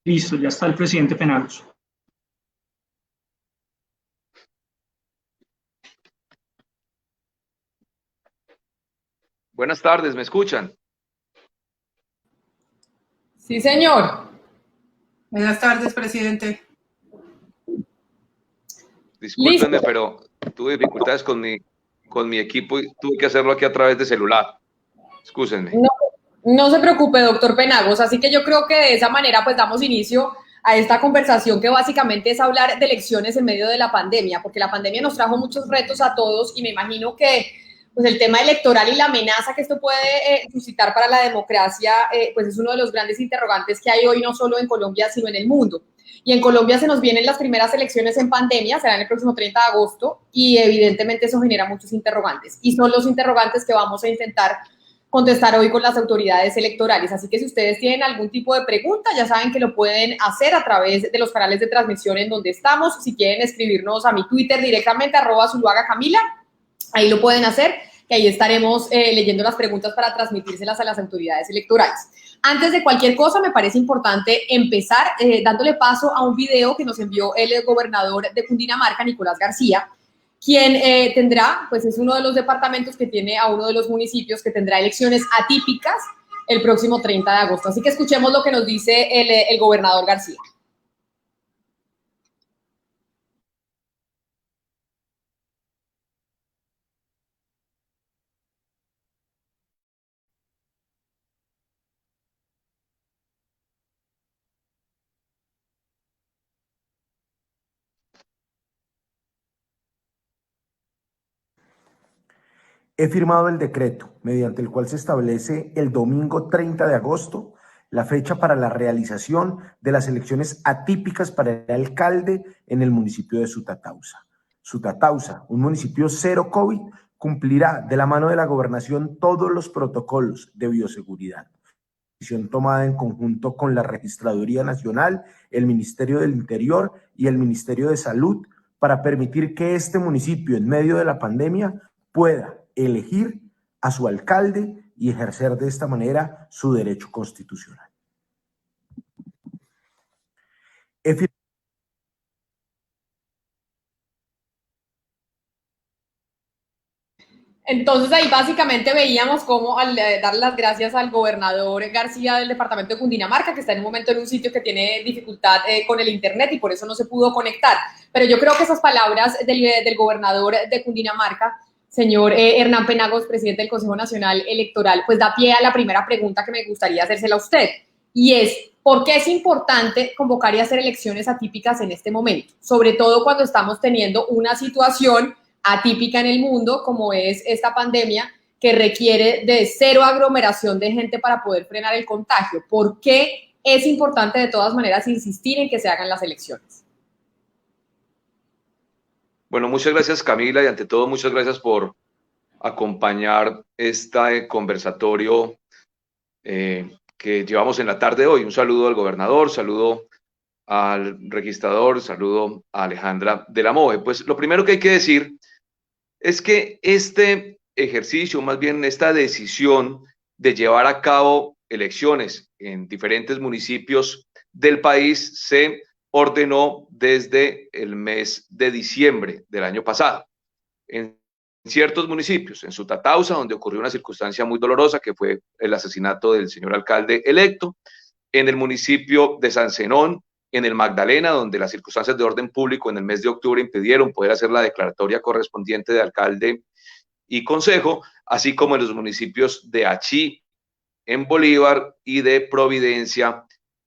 Listo, ya está el presidente Penagos. Buenas tardes, ¿me escuchan? Sí, señor. Buenas tardes, presidente. Discúlpenme, Listo. pero tuve dificultades con mi equipo y tuve que hacerlo aquí a través de celular. Excúsenme. No, no se preocupe, doctor Penagos. Así que yo creo que de esa manera pues damos inicio a esta conversación que básicamente es hablar de elecciones en medio de la pandemia, porque la pandemia nos trajo muchos retos a todos y me imagino que pues el tema electoral y la amenaza que esto puede suscitar para la democracia pues es uno de los grandes interrogantes que hay hoy no solo en Colombia sino en el mundo. Y en Colombia se nos vienen las primeras elecciones en pandemia, serán el próximo 30 de agosto y evidentemente eso genera muchos interrogantes y son los interrogantes que vamos a intentar contestar hoy con las autoridades electorales. Así que si ustedes tienen algún tipo de pregunta, ya saben que lo pueden hacer a través de los canales de transmisión en donde estamos. Si quieren escribirnos a mi Twitter directamente, @Zuluaga_Camila, ahí lo pueden hacer, que ahí estaremos leyendo las preguntas para transmitírselas a las autoridades electorales. Antes de cualquier cosa, me parece importante empezar dándole paso a un video que nos envió el gobernador de Cundinamarca, Nicolás García, quien tendrá, pues es uno de los departamentos que tiene a uno de los municipios que tendrá elecciones atípicas el próximo 30 de agosto. Así que escuchemos lo que nos dice el gobernador García. He firmado el decreto mediante el cual se establece el domingo 30 de agosto la fecha para la realización de las elecciones atípicas para el alcalde en el municipio de Sutatausa. Sutatausa, un municipio cero COVID, cumplirá de la mano de la gobernación todos los protocolos de bioseguridad. Decisión tomada en conjunto con la Registraduría Nacional, el Ministerio del Interior y el Ministerio de Salud para permitir que este municipio en medio de la pandemia pueda elegir a su alcalde y ejercer de esta manera su derecho constitucional. Entonces ahí básicamente veíamos cómo al dar las gracias al gobernador García del departamento de Cundinamarca, que está en un momento en un sitio que tiene dificultad con el internet y por eso no se pudo conectar. Pero yo creo que esas palabras del gobernador de Cundinamarca, señor Hernán Penagos, presidente del Consejo Nacional Electoral, pues da pie a la primera pregunta que me gustaría hacérsela a usted. Y es, ¿por qué es importante convocar y hacer elecciones atípicas en este momento? Sobre todo cuando estamos teniendo una situación atípica en el mundo, como es esta pandemia, que requiere de cero aglomeración de gente para poder frenar el contagio. ¿Por qué es importante de todas maneras insistir en que se hagan las elecciones? Bueno, muchas gracias, Camila, y ante todo, muchas gracias por acompañar este conversatorio que llevamos en la tarde de hoy. Un saludo al gobernador, saludo al registrador, saludo a Alejandra de la MOVE. Pues lo primero que hay que decir es que este ejercicio, más bien esta decisión de llevar a cabo elecciones en diferentes municipios del país se ordenó desde el mes de diciembre del año pasado. En ciertos municipios, en Sutatausa, donde ocurrió una circunstancia muy dolorosa, que fue el asesinato del señor alcalde electo, en el municipio de San Zenón, en el Magdalena, donde las circunstancias de orden público en el mes de octubre impidieron poder hacer la declaratoria correspondiente de alcalde y consejo, así como en los municipios de Achí, en Bolívar, y de Providencia,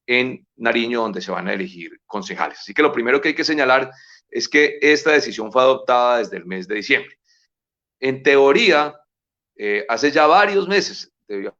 en Nariño, donde se van a elegir concejales. Así que lo primero que hay que señalar es que esta decisión fue adoptada desde el mes de diciembre. En teoría, hace ya varios meses debió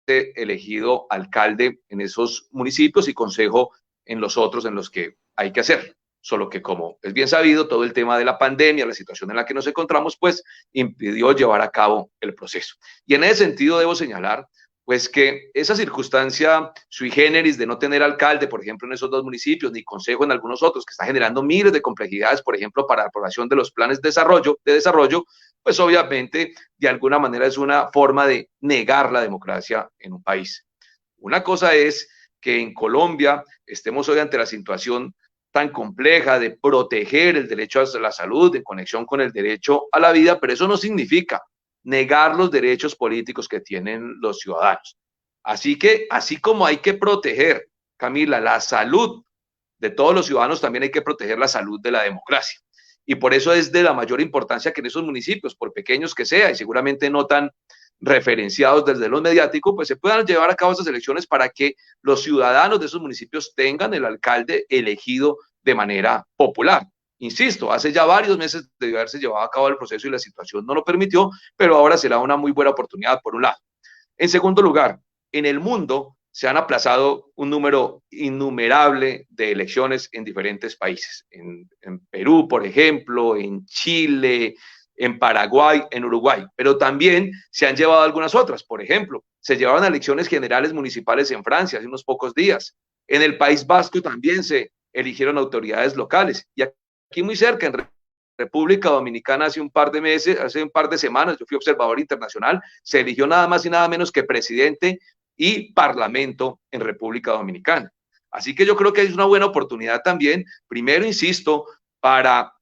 haber elegido alcalde en esos municipios y consejo en los otros en los que hay que hacerlo. Solo que, como es bien sabido, todo el tema de la pandemia, la situación en la que nos encontramos, pues impidió llevar a cabo el proceso. Y en ese sentido debo señalar pues que esa circunstancia sui generis de no tener alcalde, por ejemplo, en esos dos municipios, ni consejo en algunos otros, que está generando miles de complejidades, por ejemplo, para la aprobación de los planes de desarrollo, pues obviamente de alguna manera es una forma de negar la democracia en un país. Una cosa es que en Colombia estemos hoy ante la situación tan compleja de proteger el derecho a la salud en conexión con el derecho a la vida, pero eso no significa negar los derechos políticos que tienen los ciudadanos. Así que, así como hay que proteger, Camila, la salud de todos los ciudadanos, también hay que proteger la salud de la democracia. Y por eso es de la mayor importancia que en esos municipios, por pequeños que sea, y seguramente no tan referenciados desde lo mediático, pues se puedan llevar a cabo esas elecciones para que los ciudadanos de esos municipios tengan el alcalde elegido de manera popular. Insisto, hace ya varios meses debió haberse llevado a cabo el proceso y la situación no lo permitió, pero ahora será una muy buena oportunidad por un lado. En segundo lugar, en el mundo se han aplazado un número innumerable de elecciones en diferentes países. En Perú, por ejemplo, en Chile, en Paraguay, en Uruguay, pero también se han llevado algunas otras. Por ejemplo, se llevaron elecciones generales municipales en Francia hace unos pocos días. En el País Vasco también se eligieron autoridades locales. Y aquí muy cerca, en República Dominicana, hace un par de semanas, yo fui observador internacional, se eligió nada más y nada menos que presidente y parlamento en República Dominicana. Así que yo creo que es una buena oportunidad también, primero, insisto, para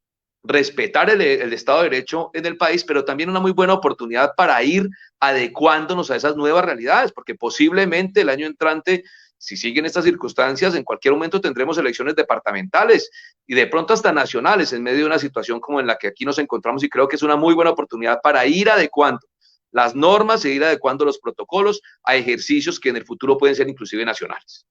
respetar el Estado de Derecho en el país, pero también una muy buena oportunidad para ir adecuándonos a esas nuevas realidades, porque posiblemente el año entrante, si siguen estas circunstancias, en cualquier momento tendremos elecciones departamentales y de pronto hasta nacionales en medio de una situación como en la que aquí nos encontramos, y creo que es una muy buena oportunidad para ir adecuando las normas e ir adecuando los protocolos a ejercicios que en el futuro pueden ser inclusive nacionales.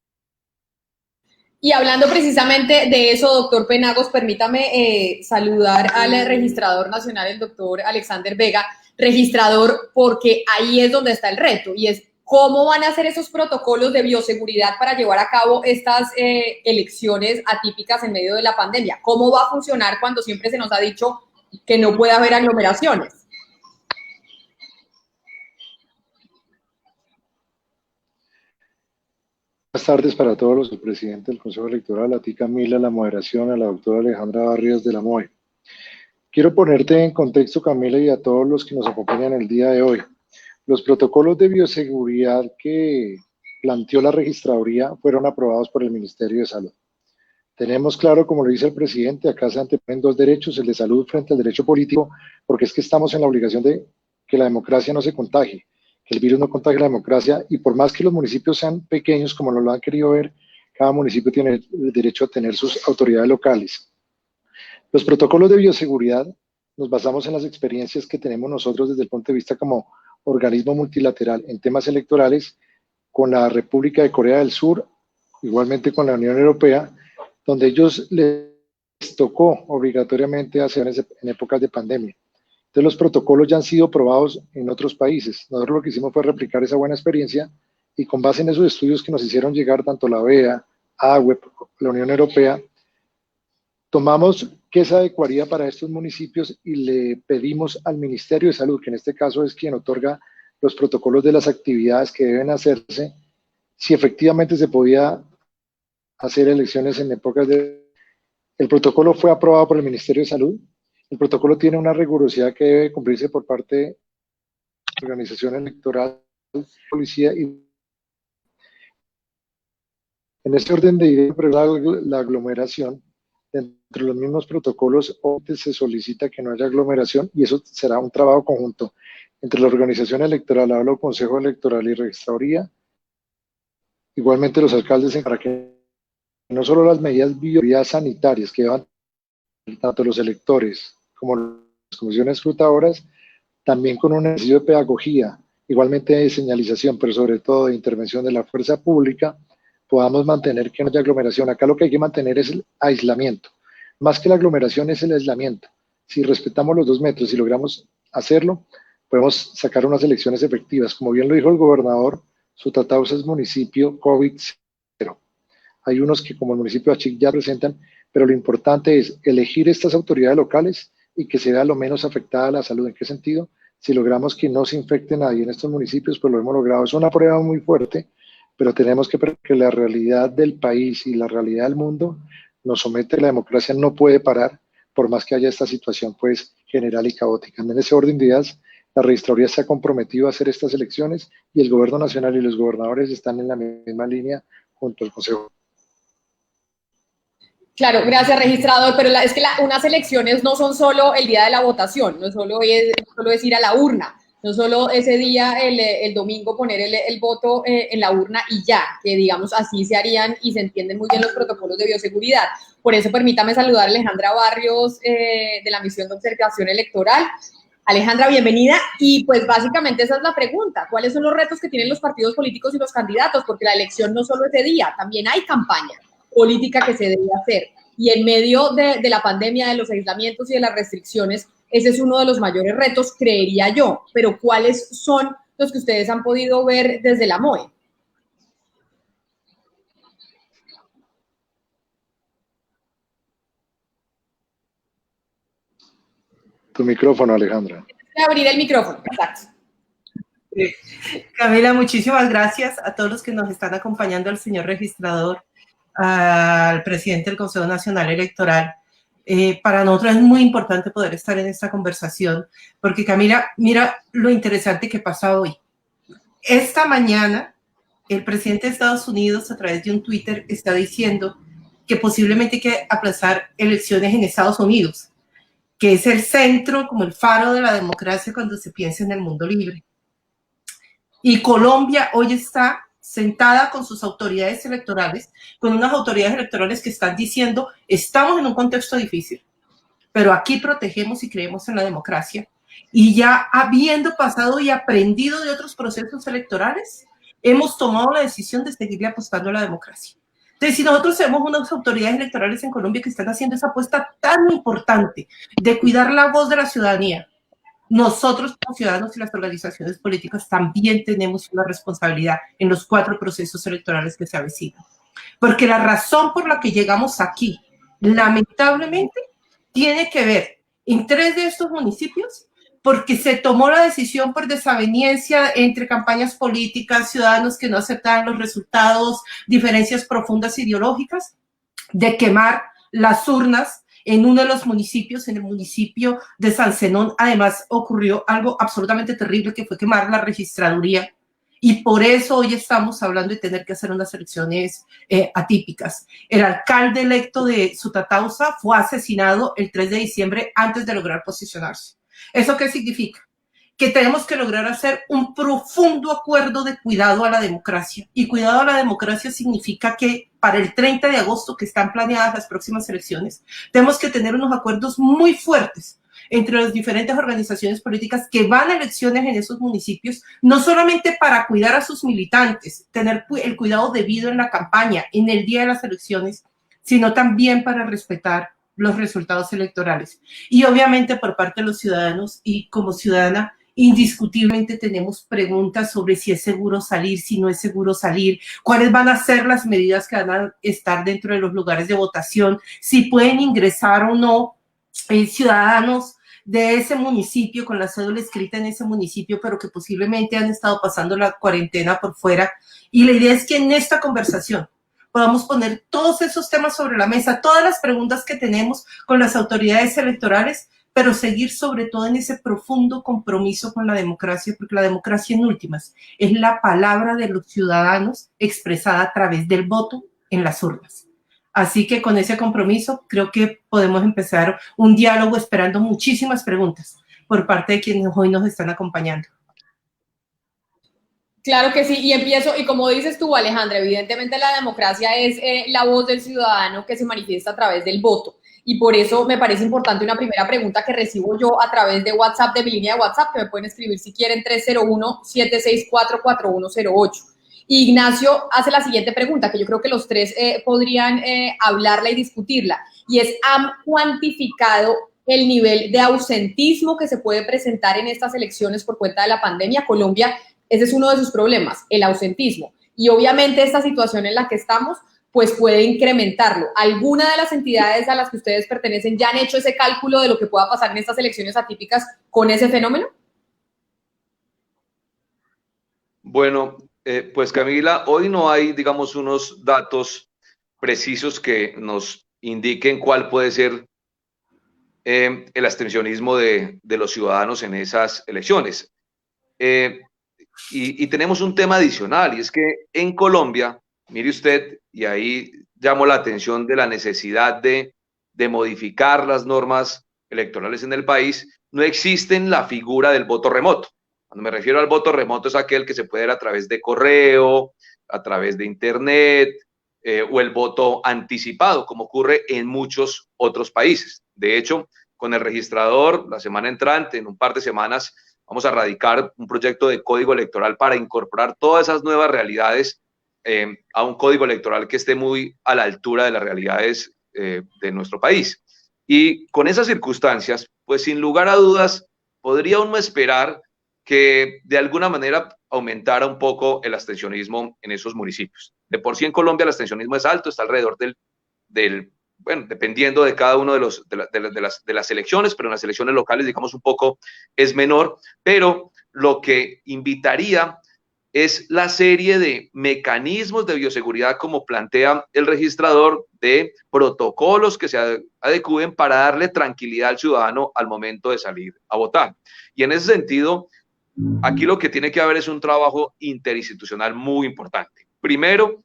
Y hablando precisamente de eso, doctor Penagos, permítame saludar al registrador nacional, el doctor Alexander Vega, registrador, porque ahí es donde está el reto, y es cómo van a ser esos protocolos de bioseguridad para llevar a cabo estas elecciones atípicas en medio de la pandemia. ¿Cómo va a funcionar cuando siempre se nos ha dicho que no puede haber aglomeraciones? Buenas tardes para todos, el presidente del Consejo Electoral, a ti Camila, la moderación, a la doctora Alejandra Barrios de la MOE. Quiero ponerte en contexto, Camila, y a todos los que nos acompañan el día de hoy. Los protocolos de bioseguridad que planteó la registraduría fueron aprobados por el Ministerio de Salud. Tenemos claro, como lo dice el presidente, acá se anteponen dos derechos, el de salud frente al derecho político, porque es que estamos en la obligación de que la democracia no se contagie, que el virus no contagie la democracia, y por más que los municipios sean pequeños, como nos lo han querido ver, cada municipio tiene el derecho a tener sus autoridades locales. Los protocolos de bioseguridad nos basamos en las experiencias que tenemos nosotros desde el punto de vista como organismo multilateral en temas electorales con la República de Corea del Sur, igualmente con la Unión Europea, donde ellos les tocó obligatoriamente hacer en épocas de pandemia. Entonces los protocolos ya han sido probados en otros países. Nosotros lo que hicimos fue replicar esa buena experiencia y con base en esos estudios que nos hicieron llegar tanto la OEA, AWEP, la Unión Europea, tomamos qué se adecuaría para estos municipios y le pedimos al Ministerio de Salud, que en este caso es quien otorga los protocolos de las actividades que deben hacerse, si efectivamente se podía hacer elecciones en épocas de... El protocolo fue aprobado por el Ministerio de Salud. El protocolo tiene una rigurosidad que debe cumplirse por parte de la organización electoral, policía y... En este orden de ideas, la aglomeración, dentro de los mismos protocolos, se solicita que no haya aglomeración y eso será un trabajo conjunto entre la organización electoral, hablo Consejo Electoral y Registraduría, igualmente los alcaldes, para que no solo las medidas bioseguridad sanitarias que llevan tanto los electores como las comisiones escrutadoras, también con un ejercicio de pedagogía, igualmente de señalización, pero sobre todo de intervención de la fuerza pública, podamos mantener que no haya aglomeración. Acá lo que hay que mantener es el aislamiento. Más que la aglomeración es el aislamiento. Si respetamos los 2 metros y logramos hacerlo, podemos sacar unas elecciones efectivas. Como bien lo dijo el gobernador, su Tataúsa es municipio COVID-0. Hay unos que como el municipio de Achic ya presentan, pero lo importante es elegir estas autoridades locales y que se vea lo menos afectada la salud. ¿En qué sentido? Si logramos que no se infecte nadie en estos municipios, pues lo hemos logrado. Es una prueba muy fuerte, pero tenemos que la realidad del país y la realidad del mundo nos somete. La democracia no puede parar, por más que haya esta situación pues general y caótica. En ese orden de ideas, la registraduría se ha comprometido a hacer estas elecciones y el gobierno nacional y los gobernadores están en la misma línea junto al Consejo. Claro, gracias, registrador, pero es que unas elecciones no son solo el día de la votación, no solo es ir a la urna, no solo ese día, el domingo, poner el voto en la urna y ya, que digamos así se harían y se entienden muy bien los protocolos de bioseguridad. Por eso permítame saludar a Alejandra Barrios de la Misión de Observación Electoral. Alejandra, bienvenida. Y pues básicamente esa es la pregunta. ¿Cuáles son los retos que tienen los partidos políticos y los candidatos? Porque la elección no solo ese día, también hay campaña política que se debe hacer. Y en medio de la pandemia, de los aislamientos y de las restricciones, ese es uno de los mayores retos, creería yo. Pero ¿cuáles son los que ustedes han podido ver desde la MOE? Tu micrófono, Alejandra. Abrir el micrófono, exacto. Camila, muchísimas gracias a todos los que nos están acompañando, al señor registrador, al presidente del Consejo Nacional Electoral. Para nosotros es muy importante poder estar en esta conversación, porque Camila, mira lo interesante que pasa hoy. Esta mañana, el presidente de Estados Unidos, a través de un Twitter, está diciendo que posiblemente hay que aplazar elecciones en Estados Unidos, que es el centro, como el faro de la democracia cuando se piensa en el mundo libre. Y Colombia hoy está sentada con sus autoridades electorales, con unas autoridades electorales que están diciendo, estamos en un contexto difícil, pero aquí protegemos y creemos en la democracia. Y ya habiendo pasado y aprendido de otros procesos electorales, hemos tomado la decisión de seguirle apostando a la democracia. Entonces, si nosotros tenemos unas autoridades electorales en Colombia que están haciendo esa apuesta tan importante de cuidar la voz de la ciudadanía, nosotros como ciudadanos y las organizaciones políticas también tenemos una responsabilidad en los 4 procesos electorales que se avecinan. Porque la razón por la que llegamos aquí, lamentablemente, tiene que ver en 3 de estos municipios porque se tomó la decisión por desaveniencia entre campañas políticas, ciudadanos que no aceptaban los resultados, diferencias profundas ideológicas, de quemar las urnas en uno de los municipios, en el municipio de San Zenón. Además, ocurrió algo absolutamente terrible, que fue quemar la registraduría. Y por eso hoy estamos hablando de tener que hacer unas elecciones atípicas. El alcalde electo de Sutatausa fue asesinado el 3 de diciembre antes de lograr posicionarse. ¿Eso qué significa? Que tenemos que lograr hacer un profundo acuerdo de cuidado a la democracia. Y cuidado a la democracia significa que para el 30 de agosto, que están planeadas las próximas elecciones, tenemos que tener unos acuerdos muy fuertes entre las diferentes organizaciones políticas que van a elecciones en esos municipios, no solamente para cuidar a sus militantes, tener el cuidado debido en la campaña, en el día de las elecciones, sino también para respetar los resultados electorales. Y obviamente por parte de los ciudadanos, y como ciudadana, indiscutiblemente tenemos preguntas sobre si es seguro salir, si no es seguro salir, cuáles van a ser las medidas que van a estar dentro de los lugares de votación, si pueden ingresar o no ciudadanos de ese municipio con la cédula escrita en ese municipio, pero que posiblemente han estado pasando la cuarentena por fuera. Y la idea es que en esta conversación podamos poner todos esos temas sobre la mesa, todas las preguntas que tenemos con las autoridades electorales, pero seguir sobre todo en ese profundo compromiso con la democracia, porque la democracia en últimas es la palabra de los ciudadanos expresada a través del voto en las urnas. Así que con ese compromiso creo que podemos empezar un diálogo esperando muchísimas preguntas por parte de quienes hoy nos están acompañando. Claro que sí, y empiezo, y como dices tú, Alejandra, evidentemente la democracia es la voz del ciudadano que se manifiesta a través del voto. Y por eso me parece importante una primera pregunta que recibo yo a través de WhatsApp, de mi línea de WhatsApp, que me pueden escribir si quieren, 301-764-4108. Ignacio hace la siguiente pregunta, que yo creo que los tres podrían hablarla y discutirla, y es, ¿han cuantificado el nivel de ausentismo que se puede presentar en estas elecciones por cuenta de la pandemia? Colombia, ese es uno de sus problemas, el ausentismo. Y obviamente esta situación en la que estamos, pues puede incrementarlo. ¿Alguna de las entidades a las que ustedes pertenecen ya han hecho ese cálculo de lo que pueda pasar en estas elecciones atípicas con ese fenómeno? Bueno, pues Camila, hoy no hay, digamos, unos datos precisos que nos indiquen cuál puede ser el abstencionismo de los ciudadanos en esas elecciones. Y tenemos un tema adicional, y es que en Colombia mire usted, y ahí llamo la atención de la necesidad de modificar las normas electorales en el país, no existe la figura del voto remoto. Cuando me refiero al voto remoto es aquel que se puede dar a través de correo, a través de internet, o el voto anticipado, como ocurre en muchos otros países. De hecho, con el registrador, la semana entrante, en un par de semanas, vamos a radicar un proyecto de código electoral para incorporar todas esas nuevas realidades a un código electoral que esté muy a la altura de las realidades de nuestro país. Y con esas circunstancias, pues sin lugar a dudas, podría uno esperar que de alguna manera aumentara un poco el abstencionismo en esos municipios. De por sí en Colombia el abstencionismo es alto, está alrededor bueno, dependiendo de cada uno de las elecciones, pero en las elecciones locales, digamos, un poco es menor, pero lo que invitaría es la serie de mecanismos de bioseguridad, como plantea el registrador, de protocolos que se adecúen para darle tranquilidad al ciudadano al momento de salir a votar. Y en ese sentido, aquí lo que tiene que haber es un trabajo interinstitucional muy importante. Primero,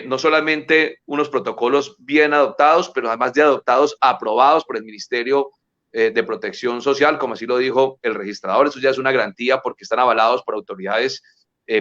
no solamente unos protocolos bien adoptados, pero además de adoptados, aprobados por el Ministerio de Protección Social, como así lo dijo el registrador. Eso ya es una garantía porque están avalados por autoridades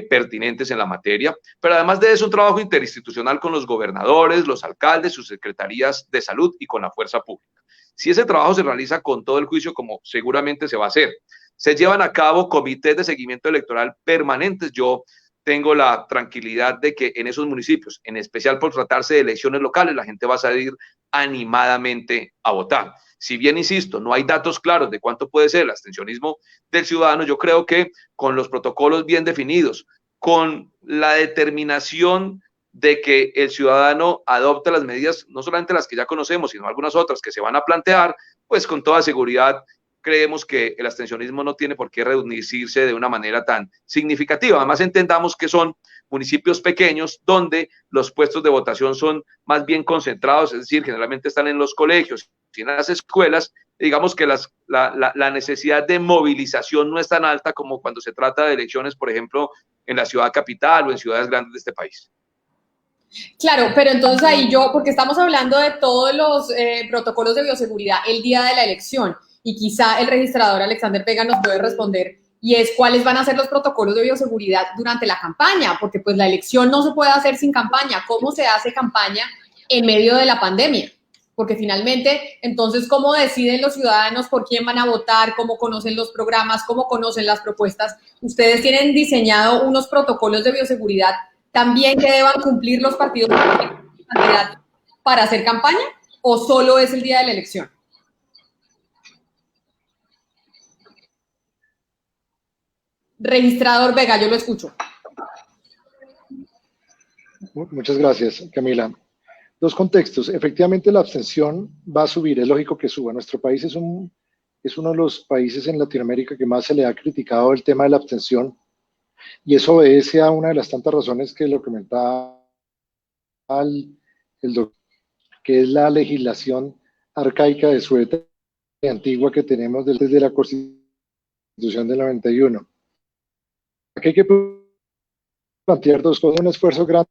pertinentes en la materia, pero además de eso un trabajo interinstitucional con los gobernadores, los alcaldes, sus secretarías de salud y con la fuerza pública. Si ese trabajo se realiza con todo el juicio, como seguramente se va a hacer, se llevan a cabo comités de seguimiento electoral permanentes. Yo tengo la tranquilidad de que en esos municipios, en especial por tratarse de elecciones locales, la gente va a salir animadamente a votar. Si bien, insisto, no hay datos claros de cuánto puede ser el abstencionismo del ciudadano, yo creo que con los protocolos bien definidos, con la determinación de que el ciudadano adopte las medidas, no solamente las que ya conocemos, sino algunas otras que se van a plantear, pues con toda seguridad creemos que el abstencionismo no tiene por qué reducirse de una manera tan significativa. Además, entendamos que son municipios pequeños donde los puestos de votación son más bien concentrados, es decir, generalmente están en los colegios y en las escuelas. Digamos que la necesidad de movilización no es tan alta como cuando se trata de elecciones, por ejemplo, en la ciudad capital o en ciudades grandes de este país. Claro, pero entonces ahí porque estamos hablando de todos los protocolos de bioseguridad el día de la elección, y quizá el registrador Alexander Vega nos puede responder, y es cuáles van a ser los protocolos de bioseguridad durante la campaña, porque pues la elección no se puede hacer sin campaña. ¿Cómo se hace campaña en medio de la pandemia? Porque finalmente, entonces, ¿cómo deciden los ciudadanos por quién van a votar? ¿Cómo conocen los programas? ¿Cómo conocen las propuestas? ¿Ustedes tienen diseñado unos protocolos de bioseguridad también que deban cumplir los partidos para hacer campaña, o solo es el día de la elección? Registrador Vega, yo lo escucho. Muchas gracias, Camila. Dos contextos. Efectivamente, la abstención va a subir, es lógico que suba. Nuestro país es uno de los países en Latinoamérica que más se le ha criticado el tema de la abstención, y eso obedece a una de las tantas razones que lo comentaba el doctor, que es la legislación arcaica de Suecia y antigua que tenemos desde la Constitución del 91. Aquí hay que plantear dos cosas: un esfuerzo grande,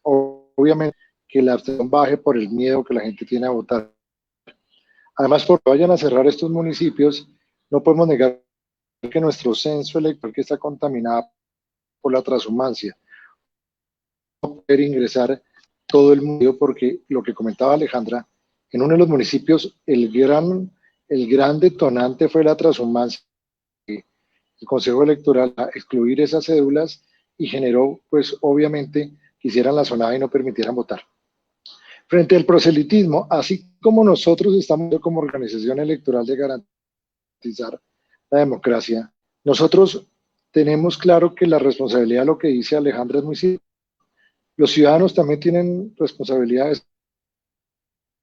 obviamente, que la abstención baje por el miedo que la gente tiene a votar. Además, porque vayan a cerrar estos municipios, no podemos negar que nuestro censo electoral, que está contaminado por la transhumancia, no poder ingresar todo el mundo, porque lo que comentaba Alejandra, en uno de los municipios el gran detonante fue la transhumancia. El Consejo Electoral a excluir esas cédulas y generó, pues obviamente, que hicieran la zonada y no permitieran votar. Frente al proselitismo, así como nosotros estamos como organización electoral de garantizar la democracia, nosotros tenemos claro que la responsabilidad, lo que dice Alejandra, es muy simple. Los ciudadanos también tienen responsabilidades.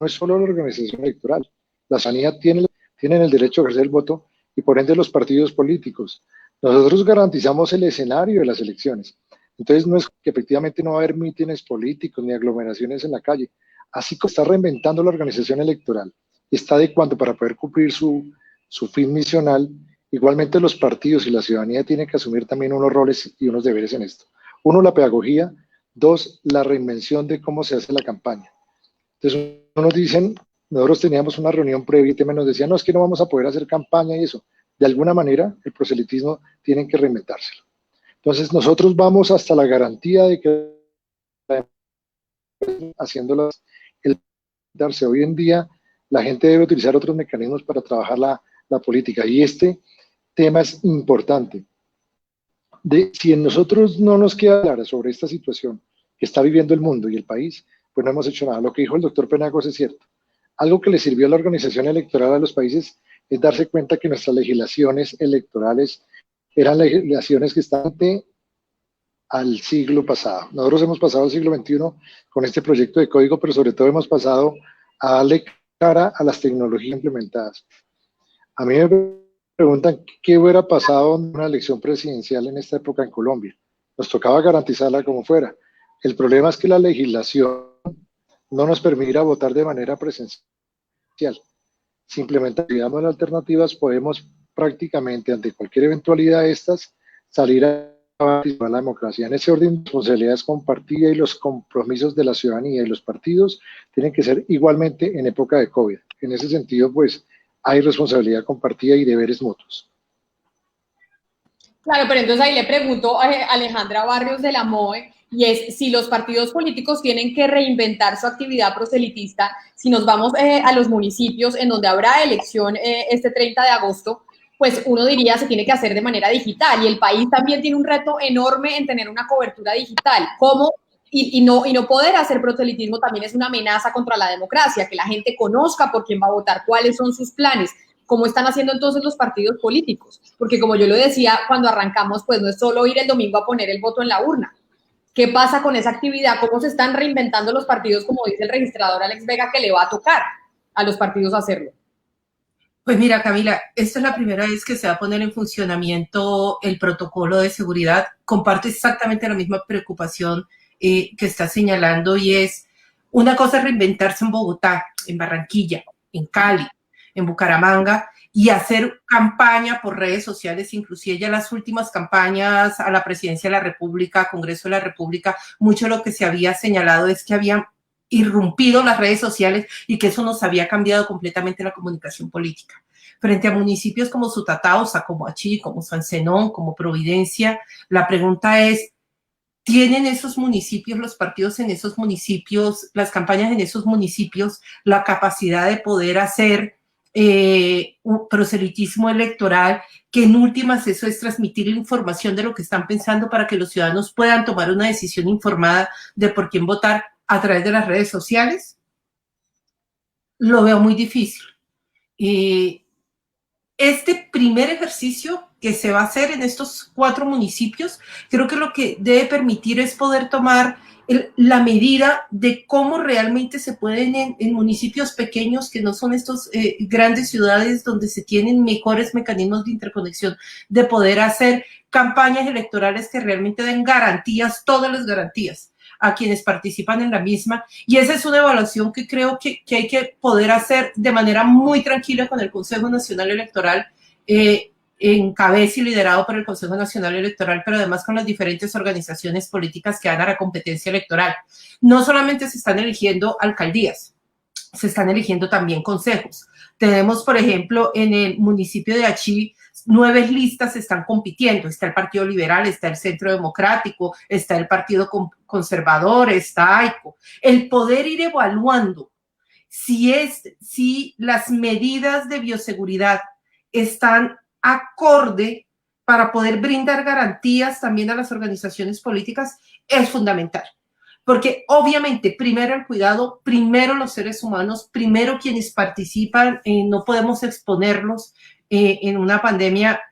No es solo la organización electoral. La ciudadanía tienen el derecho a ejercer el voto, y por ende los partidos políticos. Nosotros garantizamos el escenario de las elecciones. Entonces no es que efectivamente no va a haber mítines políticos ni aglomeraciones en la calle. Así como está reinventando la organización electoral y está adecuando para poder cumplir su fin misional, igualmente los partidos y la ciudadanía tienen que asumir también unos roles y unos deberes en esto. Uno, la pedagogía Dos, la reinvención de cómo se hace la campaña. Entonces, nos dicen, nosotros teníamos una reunión previa y nos decían, no, es que no vamos a poder hacer campaña y eso. De alguna manera, el proselitismo tienen que reinventárselo. Entonces, nosotros vamos hasta la garantía de que haciéndolas, el darse hoy en día, la gente debe utilizar otros mecanismos para trabajar la política. Y este tema es importante. Si en nosotros no nos queda clara sobre esta situación que está viviendo el mundo y el país, pues no hemos hecho nada. Lo que dijo el doctor Penagos es cierto. Algo que le sirvió a la organización electoral a los países es darse cuenta que nuestras legislaciones electorales eran legislaciones que estaban al siglo pasado. Nosotros hemos pasado al siglo XXI con este proyecto de código, pero sobre todo hemos pasado a darle cara a las tecnologías implementadas. A mí me preguntan qué hubiera pasado en una elección presidencial en esta época en Colombia. Nos tocaba garantizarla como fuera. El problema es que la legislación no nos permitirá votar de manera presencial. Si implementamos alternativas, podemos prácticamente, ante cualquier eventualidad de estas, salir a participar en la democracia. En ese orden de responsabilidades compartidas y los compromisos de la ciudadanía y los partidos tienen que ser igualmente en época de COVID. En ese sentido, pues, hay responsabilidad compartida y deberes mutuos. Claro, pero entonces ahí le pregunto a Alejandra Barrios de la MOE, y es si los partidos políticos tienen que reinventar su actividad proselitista, si nos vamos a los municipios en donde habrá elección este 30 de agosto, pues uno diría se tiene que hacer de manera digital, y el país también tiene un reto enorme en tener una cobertura digital. ¿Cómo? Y no poder hacer proselitismo también es una amenaza contra la democracia, que la gente conozca por quién va a votar, cuáles son sus planes. ¿Cómo están haciendo entonces los partidos políticos? Porque como yo lo decía cuando arrancamos, pues no es solo ir el domingo a poner el voto en la urna. ¿Qué pasa con esa actividad? ¿Cómo se están reinventando los partidos, como dice el registrador Alex Vega, que le va a tocar a los partidos hacerlo? Pues mira, Camila, esta es la primera vez que se va a poner en funcionamiento el protocolo de seguridad. Comparto exactamente la misma preocupación que está señalando, y es una cosa es reinventarse en Bogotá, en Barranquilla, en Cali, en Bucaramanga, y hacer campaña por redes sociales, inclusive ya las últimas campañas a la Presidencia de la República, Congreso de la República, mucho de lo que se había señalado es que habían irrumpido las redes sociales y que eso nos había cambiado completamente la comunicación política. Frente a municipios como Sutatausa, como Achí, como San Zenón, como Providencia, la pregunta es, ¿tienen esos municipios, los partidos en esos municipios, las campañas en esos municipios, la capacidad de poder hacer un proselitismo electoral, que en últimas eso es transmitir información de lo que están pensando para que los ciudadanos puedan tomar una decisión informada de por quién votar a través de las redes sociales? Lo veo muy difícil. Este primer ejercicio que se va a hacer en estos 4 municipios, creo que lo que debe permitir es poder tomar la medida de cómo realmente se pueden en municipios pequeños, que no son estos grandes ciudades donde se tienen mejores mecanismos de interconexión, de poder hacer campañas electorales que realmente den garantías, todas las garantías a quienes participan en la misma, y esa es una evaluación que creo que hay que poder hacer de manera muy tranquila con el Consejo Nacional Electoral, en cabeza y liderado por el Consejo Nacional Electoral, pero además con las diferentes organizaciones políticas que dan a la competencia electoral. No solamente se están eligiendo alcaldías, se están eligiendo también consejos. Tenemos, por ejemplo, en el municipio de Achí, 9 listas están compitiendo. Está el Partido Liberal, está el Centro Democrático, está el Partido Conservador, está AICO. El poder ir evaluando si las medidas de bioseguridad están acorde para poder brindar garantías también a las organizaciones políticas es fundamental. Porque obviamente primero el cuidado, primero los seres humanos, primero quienes participan, no podemos exponerlos en una pandemia,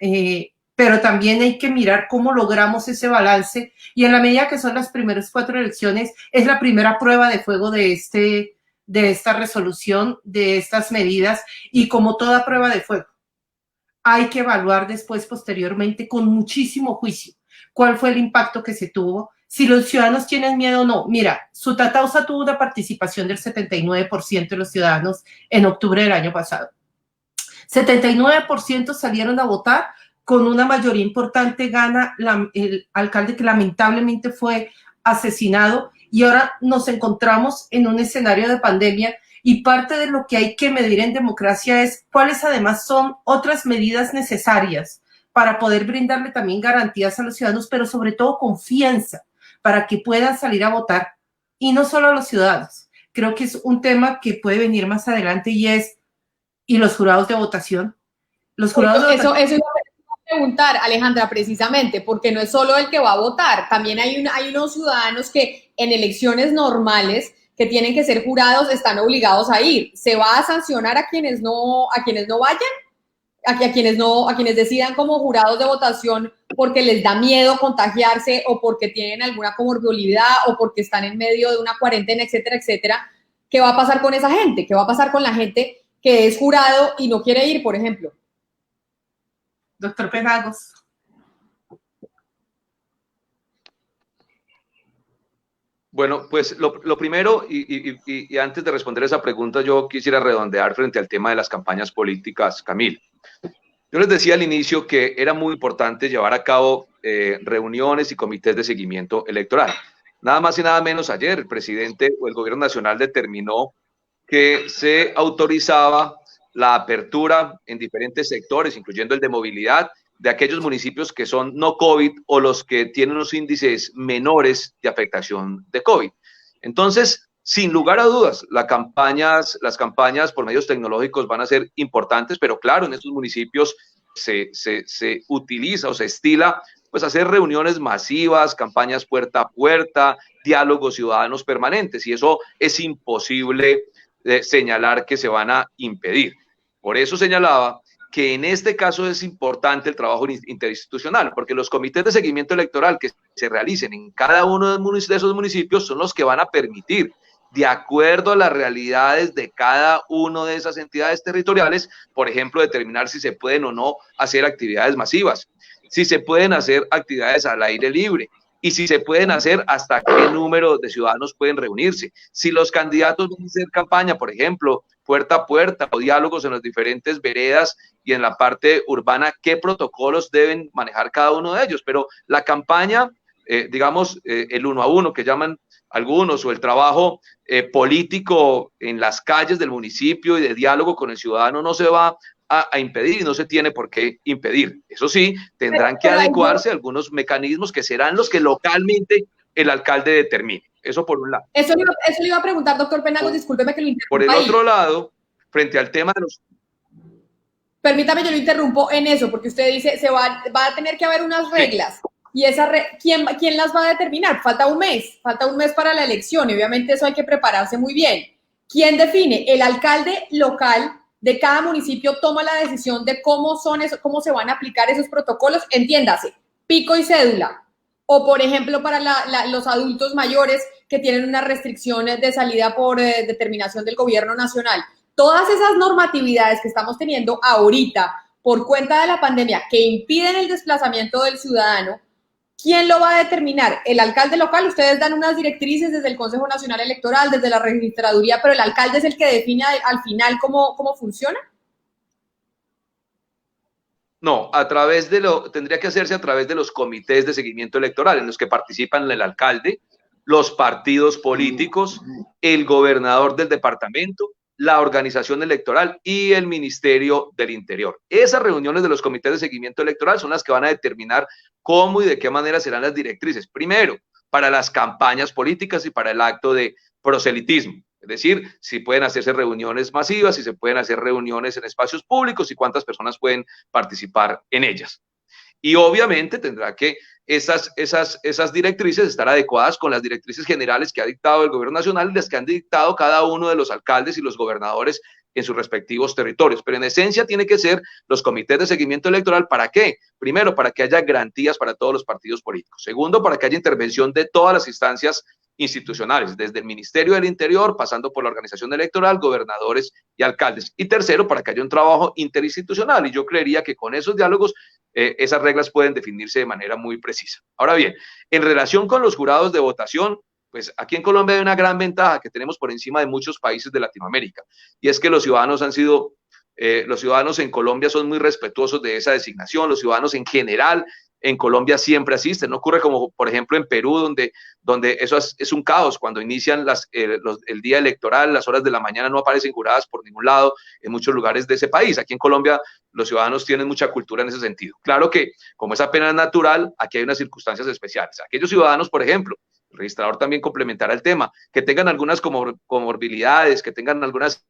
pero también hay que mirar cómo logramos ese balance, y en la medida que son las primeras 4 elecciones, es la primera prueba de fuego de esta resolución, de estas medidas, y como toda prueba de fuego, hay que evaluar después, posteriormente, con muchísimo juicio, cuál fue el impacto que se tuvo, si los ciudadanos tienen miedo o no. Mira, Sutatausa tuvo una participación del 79% de los ciudadanos en octubre del año pasado. 79% salieron a votar, con una mayoría importante gana el alcalde que lamentablemente fue asesinado y ahora nos encontramos en un escenario de pandemia y parte de lo que hay que medir en democracia es cuáles además son otras medidas necesarias para poder brindarle también garantías a los ciudadanos, pero sobre todo confianza para que puedan salir a votar y no solo a los ciudadanos. Creo que es un tema que puede venir más adelante y los jurados de votación. Los jurados de votación. Eso iba a preguntar, Alejandra, precisamente, porque no es solo el que va a votar, también hay unos ciudadanos que en elecciones normales que tienen que ser jurados están obligados a ir. ¿Se va a sancionar a quienes no vayan? A quienes decidan como jurados de votación porque les da miedo contagiarse o porque tienen alguna comorbilidad o porque están en medio de una cuarentena, etcétera, etcétera. ¿Qué va a pasar con esa gente? ¿Qué va a pasar con la gente que es jurado y no quiere ir, por ejemplo? Doctor Penagos. Bueno, pues lo primero, y antes de responder esa pregunta, yo quisiera redondear frente al tema de las campañas políticas, Camil. Yo les decía al inicio que era muy importante llevar a cabo reuniones y comités de seguimiento electoral. Nada más y nada menos ayer el presidente o el gobierno nacional determinó que se autorizaba la apertura en diferentes sectores, incluyendo el de movilidad, de aquellos municipios que son no COVID o los que tienen unos índices menores de afectación de COVID. Entonces, sin lugar a dudas, las campañas por medios tecnológicos van a ser importantes, pero claro, en estos municipios se utiliza o se estila pues hacer reuniones masivas, campañas puerta a puerta, diálogos ciudadanos permanentes, y eso es imposible señalar que se van a impedir. Por eso señalaba que en este caso es importante el trabajo interinstitucional, porque los comités de seguimiento electoral que se realicen en cada uno de esos municipios son los que van a permitir, de acuerdo a las realidades de cada una de esas entidades territoriales, por ejemplo, determinar si se pueden o no hacer actividades masivas, si se pueden hacer actividades al aire libre, y si se pueden hacer, hasta qué número de ciudadanos pueden reunirse. Si los candidatos van a hacer campaña, por ejemplo, puerta a puerta o diálogos en las diferentes veredas y en la parte urbana, qué protocolos deben manejar cada uno de ellos. Pero la campaña, digamos, el 1 a 1 que llaman algunos, o el trabajo político en las calles del municipio y de diálogo con el ciudadano no se va a impedir y no se tiene por qué impedir. Eso sí, tendrán que adecuarse a algunos mecanismos que serán los que localmente el alcalde determine. Eso por un lado. Eso le iba a preguntar, doctor Penagos, discúlpeme que lo interrumpa. Por el otro lado, frente al tema de los... Permítame, yo lo interrumpo en eso, porque usted dice, va a tener que haber unas reglas. Sí. Y ¿quién las va a determinar? Falta un mes para la elección y obviamente eso hay que prepararse muy bien. ¿Quién define? El alcalde local de cada municipio toma la decisión de cómo se van a aplicar esos protocolos, entiéndase, pico y cédula, o por ejemplo para los adultos mayores que tienen unas restricciones de salida por determinación del gobierno nacional. Todas esas normatividades que estamos teniendo ahorita por cuenta de la pandemia que impiden el desplazamiento del ciudadano, ¿quién lo va a determinar? ¿El alcalde local? Ustedes dan unas directrices desde el Consejo Nacional Electoral, desde la registraduría, pero el alcalde es el que define al final cómo funciona. No, tendría que hacerse a través de los comités de seguimiento electoral en los que participan el alcalde, los partidos políticos, el gobernador del departamento, la organización electoral y el Ministerio del Interior. Esas reuniones de los comités de seguimiento electoral son las que van a determinar cómo y de qué manera serán las directrices. Primero, para las campañas políticas y para el acto de proselitismo. Es decir, si pueden hacerse reuniones masivas, si se pueden hacer reuniones en espacios públicos y cuántas personas pueden participar en ellas. Y obviamente tendrá que esas directrices estar adecuadas con las directrices generales que ha dictado el gobierno nacional y las que han dictado cada uno de los alcaldes y los gobernadores en sus respectivos territorios. Pero en esencia tiene que ser los comités de seguimiento electoral. ¿Para qué? Primero, para que haya garantías para todos los partidos políticos. Segundo, para que haya intervención de todas las instancias institucionales, desde el Ministerio del Interior, pasando por la organización electoral, gobernadores y alcaldes. Y tercero, para que haya un trabajo interinstitucional. Y yo creería que con esos diálogos esas reglas pueden definirse de manera muy precisa. Ahora bien, en relación con los jurados de votación, pues aquí en Colombia hay una gran ventaja que tenemos por encima de muchos países de Latinoamérica, y es que los ciudadanos en Colombia son muy respetuosos de esa designación, los ciudadanos en general en Colombia siempre asisten. No ocurre como, por ejemplo, en Perú, donde eso es un caos. Cuando inician el día electoral, las horas de la mañana no aparecen juradas por ningún lado en muchos lugares de ese país. Aquí en Colombia los ciudadanos tienen mucha cultura en ese sentido. Claro que, como es apenas natural, aquí hay unas circunstancias especiales. Aquellos ciudadanos, por ejemplo, el registrador también complementará el tema, que tengan algunas comorbilidades, que tengan algunas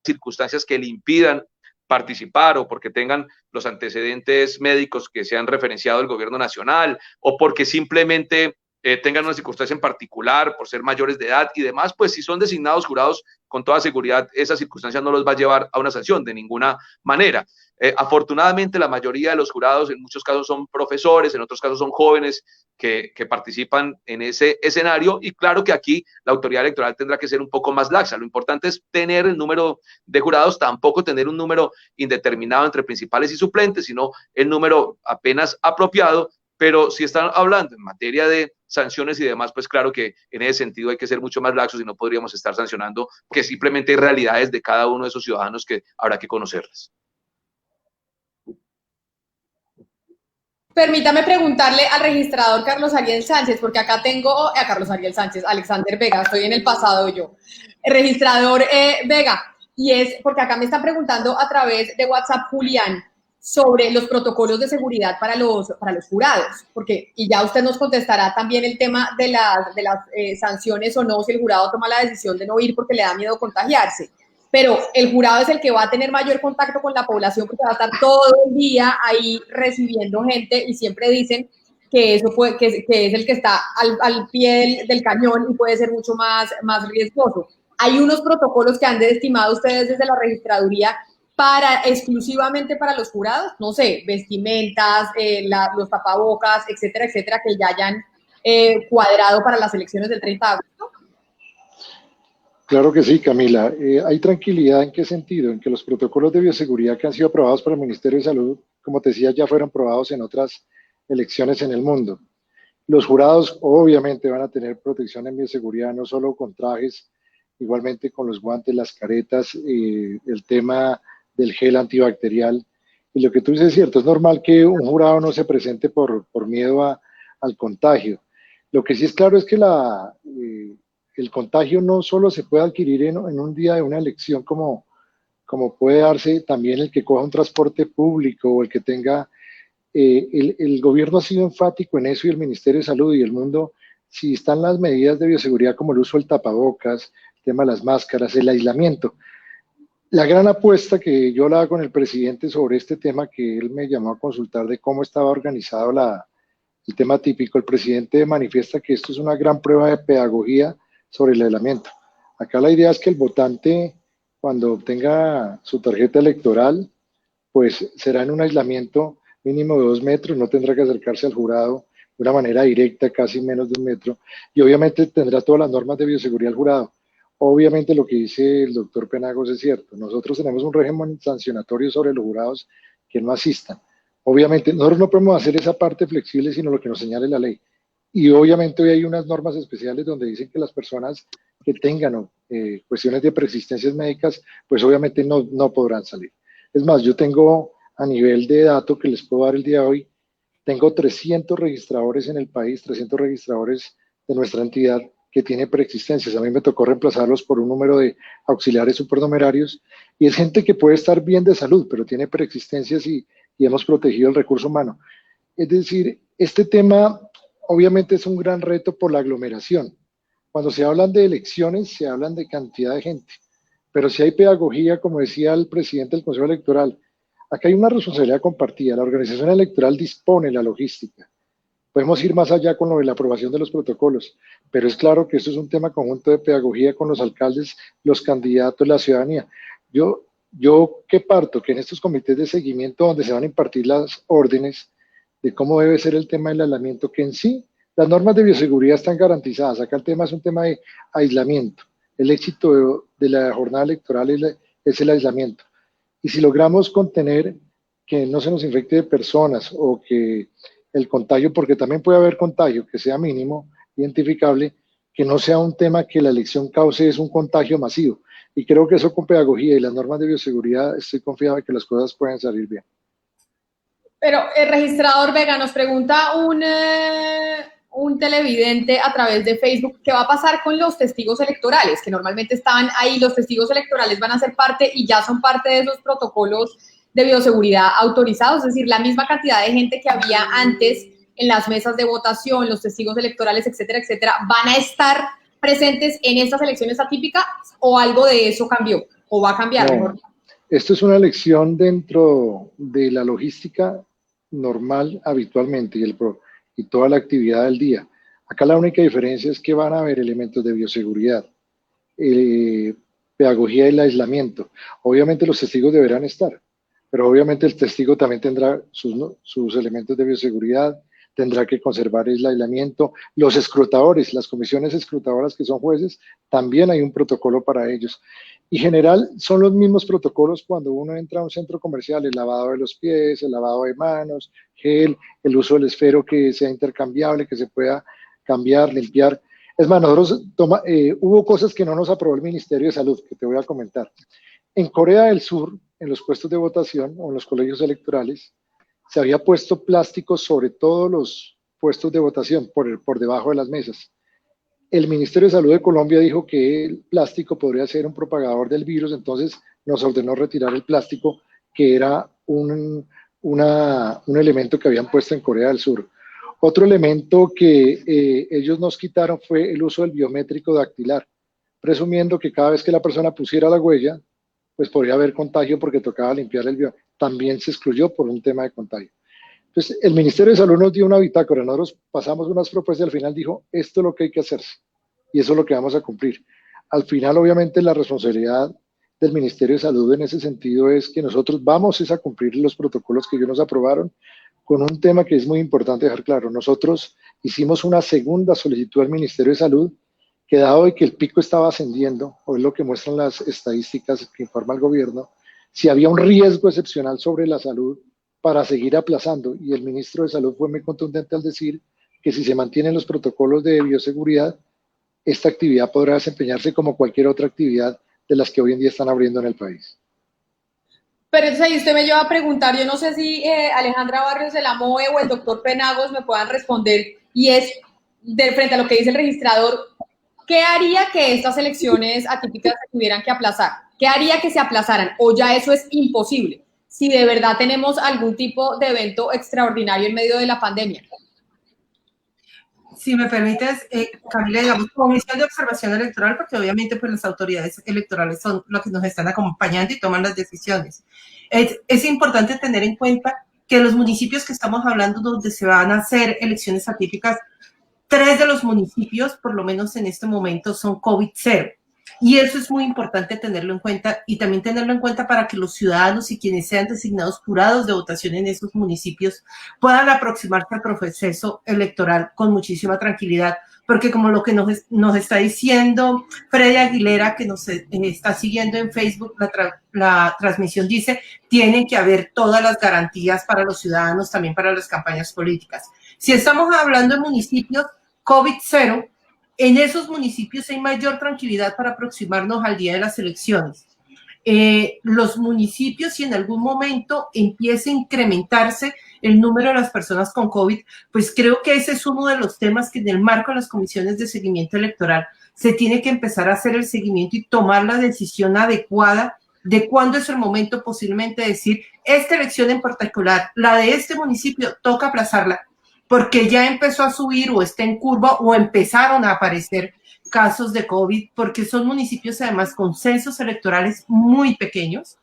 circunstancias que le impidan participar, o porque tengan los antecedentes médicos que se han referenciado el gobierno nacional, o porque simplemente tengan una circunstancia en particular por ser mayores de edad y demás, pues si son designados jurados, con toda seguridad esa circunstancia no los va a llevar a una sanción de ninguna manera. Afortunadamente la mayoría de los jurados en muchos casos son profesores, en otros casos son jóvenes que participan en ese escenario, y claro que aquí la autoridad electoral tendrá que ser un poco más laxa. Lo importante es tener el número de jurados, tampoco tener un número indeterminado entre principales y suplentes, sino el número apenas apropiado. Pero si están hablando en materia de sanciones y demás, pues claro que en ese sentido hay que ser mucho más laxos y no podríamos estar sancionando, porque simplemente hay realidades de cada uno de esos ciudadanos que habrá que conocerlas. Permítame preguntarle al registrador Carlos Ariel Sánchez, porque acá tengo a Carlos Ariel Sánchez, Alexander Vega, estoy en el pasado yo. El registrador Vega, y es porque acá me están preguntando a través de WhatsApp Julián sobre los protocolos de seguridad para los jurados, porque, y ya usted nos contestará también el tema de las sanciones o no, si el jurado toma la decisión de no ir porque le da miedo contagiarse. Pero el jurado es el que va a tener mayor contacto con la población, porque va a estar todo el día ahí recibiendo gente, y siempre dicen que eso que es el que está al pie del cañón y puede ser mucho más riesgoso. Hay unos protocolos que han estimado ustedes desde la registraduría exclusivamente para los jurados, no sé, vestimentas, los tapabocas, etcétera, etcétera, que ya hayan cuadrado para las elecciones del 30 de agosto. Claro que sí, Camila. ¿Hay tranquilidad en qué sentido? En que los protocolos de bioseguridad que han sido aprobados por el Ministerio de Salud, como te decía, ya fueron aprobados en otras elecciones en el mundo. Los jurados obviamente van a tener protección en bioseguridad, no solo con trajes, igualmente con los guantes, las caretas, el tema del gel antibacterial. Y lo que tú dices es cierto, es normal que un jurado no se presente por miedo al contagio. Lo que sí es claro es que el contagio no solo se puede adquirir en un día de una elección, como puede darse también el que coja un transporte público o el que tenga. El gobierno ha sido enfático en eso, y el Ministerio de Salud y el mundo, si están las medidas de bioseguridad como el uso del tapabocas, el tema de las máscaras, el aislamiento. La gran apuesta que yo hablaba con el presidente sobre este tema, que él me llamó a consultar de cómo estaba organizado el tema típico, el presidente manifiesta que esto es una gran prueba de pedagogía sobre el aislamiento. Acá la idea es que el votante, cuando obtenga su tarjeta electoral, pues será en un aislamiento mínimo de 2 metros, no tendrá que acercarse al jurado de una manera directa, casi menos de 1 metro, y obviamente tendrá todas las normas de bioseguridad al jurado. Obviamente lo que dice el doctor Penagos es cierto, nosotros tenemos un régimen sancionatorio sobre los jurados que no asistan. Obviamente nosotros no podemos hacer esa parte flexible, sino lo que nos señale la ley. Y obviamente hoy hay unas normas especiales donde dicen que las personas que tengan cuestiones de preexistencias médicas, pues obviamente no podrán salir. Es más, yo tengo, a nivel de dato que les puedo dar el día de hoy, tengo 300 registradores en el país, 300 registradores de nuestra entidad que tiene preexistencias. A mí me tocó reemplazarlos por un número de auxiliares supernumerarios, y es gente que puede estar bien de salud, pero tiene preexistencias y hemos protegido el recurso humano. Es decir, este tema obviamente es un gran reto por la aglomeración. Cuando se hablan de elecciones, se hablan de cantidad de gente, pero si hay pedagogía, como decía el presidente del Consejo Electoral, acá hay una responsabilidad compartida. La organización electoral dispone la logística. Podemos ir más allá con lo de la aprobación de los protocolos, pero es claro que esto es un tema conjunto de pedagogía con los alcaldes, los candidatos, la ciudadanía. Yo que parto que en estos comités de seguimiento, donde se van a impartir las órdenes de cómo debe ser el tema del aislamiento, que en sí las normas de bioseguridad están garantizadas. Acá el tema es un tema de aislamiento. El éxito de la jornada electoral es el aislamiento. Y si logramos contener que no se nos infecte de personas, o que el contagio, porque también puede haber contagio que sea mínimo, identificable, que no sea un tema que la elección cause es un contagio masivo. Y creo que eso, con pedagogía y las normas de bioseguridad, estoy confiado de que las cosas pueden salir bien. Pero el registrador Vega nos pregunta un televidente a través de Facebook, ¿qué va a pasar con los testigos electorales? Que normalmente estaban ahí, los testigos electorales van a ser parte y ya son parte de esos protocolos de bioseguridad autorizados, es decir, la misma cantidad de gente que había antes en las mesas de votación, los testigos electorales, etcétera, etcétera, ¿van a estar presentes en estas elecciones atípicas o algo de eso cambió o va a cambiar? No, mejor? esto es una elección dentro de la logística normal habitualmente y toda la actividad del día. Acá la única diferencia es que van a haber elementos de bioseguridad, pedagogía y el aislamiento. Obviamente los testigos deberán estar, pero obviamente el testigo también tendrá sus elementos de bioseguridad, tendrá que conservar el aislamiento. Los escrutadores, las comisiones escrutadoras que son jueces, también hay un protocolo para ellos. Y en general son los mismos protocolos cuando uno entra a un centro comercial, el lavado de los pies, el lavado de manos, gel, el uso del esfero que sea intercambiable, que se pueda cambiar, limpiar. Es más, nosotros hubo cosas que no nos aprobó el Ministerio de Salud, que te voy a comentar. En Corea del Sur, en los puestos de votación o en los colegios electorales, se había puesto plástico sobre todos los puestos de votación, por debajo de las mesas. El Ministerio de Salud de Colombia dijo que el plástico podría ser un propagador del virus, entonces nos ordenó retirar el plástico, que era un elemento que habían puesto en Corea del Sur. Otro elemento que ellos nos quitaron fue el uso del biométrico dactilar, presumiendo que cada vez que la persona pusiera la huella, pues podría haber contagio porque tocaba limpiar el biométrico. También se excluyó por un tema de contagio. Entonces, el Ministerio de Salud nos dio una bitácora, nosotros pasamos unas propuestas y al final dijo, esto es lo que hay que hacerse y eso es lo que vamos a cumplir. Al final, obviamente, la responsabilidad del Ministerio de Salud en ese sentido es que nosotros vamos a cumplir los protocolos que ellos nos aprobaron con un tema que es muy importante dejar claro. Nosotros hicimos una segunda solicitud al Ministerio de Salud que dado hoy que el pico estaba ascendiendo, o es lo que muestran las estadísticas que informa el gobierno, si había un riesgo excepcional sobre la salud para seguir aplazando. Y el ministro de Salud fue muy contundente al decir que si se mantienen los protocolos de bioseguridad, esta actividad podrá desempeñarse como cualquier otra actividad de las que hoy en día están abriendo en el país. Pero entonces ahí usted me lleva a preguntar, yo no sé si Alejandra Barrios de la MOE o el doctor Penagos me puedan responder, y es, de frente a lo que dice el registrador, ¿qué haría que estas elecciones atípicas se tuvieran que aplazar? ¿Qué haría que se aplazaran? ¿O ya eso es imposible? Si de verdad tenemos algún tipo de evento extraordinario en medio de la pandemia. Si me permites, Camila, digamos, Comisión de Observación Electoral, porque obviamente pues las autoridades electorales son los que nos están acompañando y toman las decisiones. Es importante tener en cuenta que los municipios que estamos hablando donde se van a hacer elecciones atípicas, 3 de los municipios, por lo menos en este momento, son COVID-0. Y eso es muy importante tenerlo en cuenta y también tenerlo en cuenta para que los ciudadanos y quienes sean designados jurados de votación en esos municipios puedan aproximarse al proceso electoral con muchísima tranquilidad, porque como lo que nos está diciendo Freddy Aguilera, que nos está siguiendo en Facebook, la transmisión dice, tienen que haber todas las garantías para los ciudadanos, también para las campañas políticas. Si estamos hablando de municipios COVID-0, en esos municipios hay mayor tranquilidad para aproximarnos al día de las elecciones. Los municipios, si en algún momento empieza a incrementarse el número de las personas con COVID, pues creo que ese es uno de los temas que en el marco de las comisiones de seguimiento electoral se tiene que empezar a hacer el seguimiento y tomar la decisión adecuada de cuándo es el momento posiblemente de decir, esta elección en particular, la de este municipio, toca aplazarla, porque ya empezó a subir o está en curva o empezaron a aparecer casos de COVID, porque son municipios además con censos electorales muy pequeños.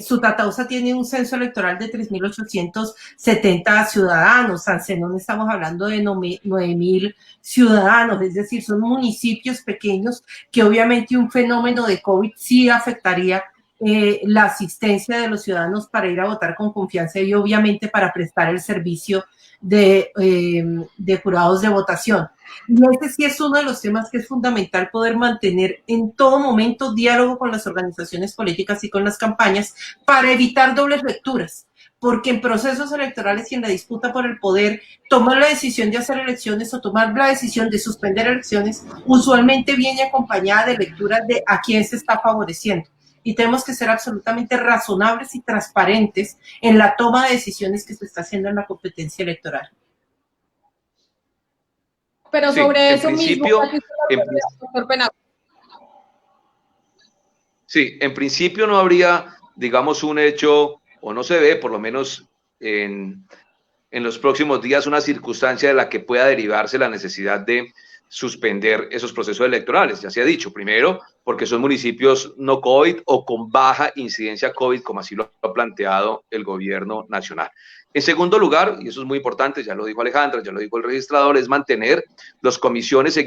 Sutatausa tiene un censo electoral de 3.870 ciudadanos, San Zenón estamos hablando de 9.000 ciudadanos, es decir, son municipios pequeños que obviamente un fenómeno de COVID sí afectaría la asistencia de los ciudadanos para ir a votar con confianza y obviamente para prestar el servicio de jurados de votación. Y ese sí es uno de los temas que es fundamental poder mantener en todo momento diálogo con las organizaciones políticas y con las campañas para evitar dobles lecturas, porque en procesos electorales y en la disputa por el poder, tomar la decisión de hacer elecciones o tomar la decisión de suspender elecciones usualmente viene acompañada de lecturas de a quién se está favoreciendo. y tenemos que ser absolutamente razonables y transparentes en la toma de decisiones que se está haciendo en la competencia electoral. Pero Sí, sobre en eso mismo, doctor Penagos. Sí, en principio no habría, digamos, un hecho, o no se ve, por lo menos en los próximos días, una circunstancia de la que pueda derivarse la necesidad de suspender esos procesos electorales. Ya se ha dicho, primero, porque son municipios no COVID o con baja incidencia COVID, como así lo ha planteado el gobierno nacional. En segundo lugar, y eso es muy importante, ya lo dijo Alejandra, ya lo dijo el registrador, es mantener las comisiones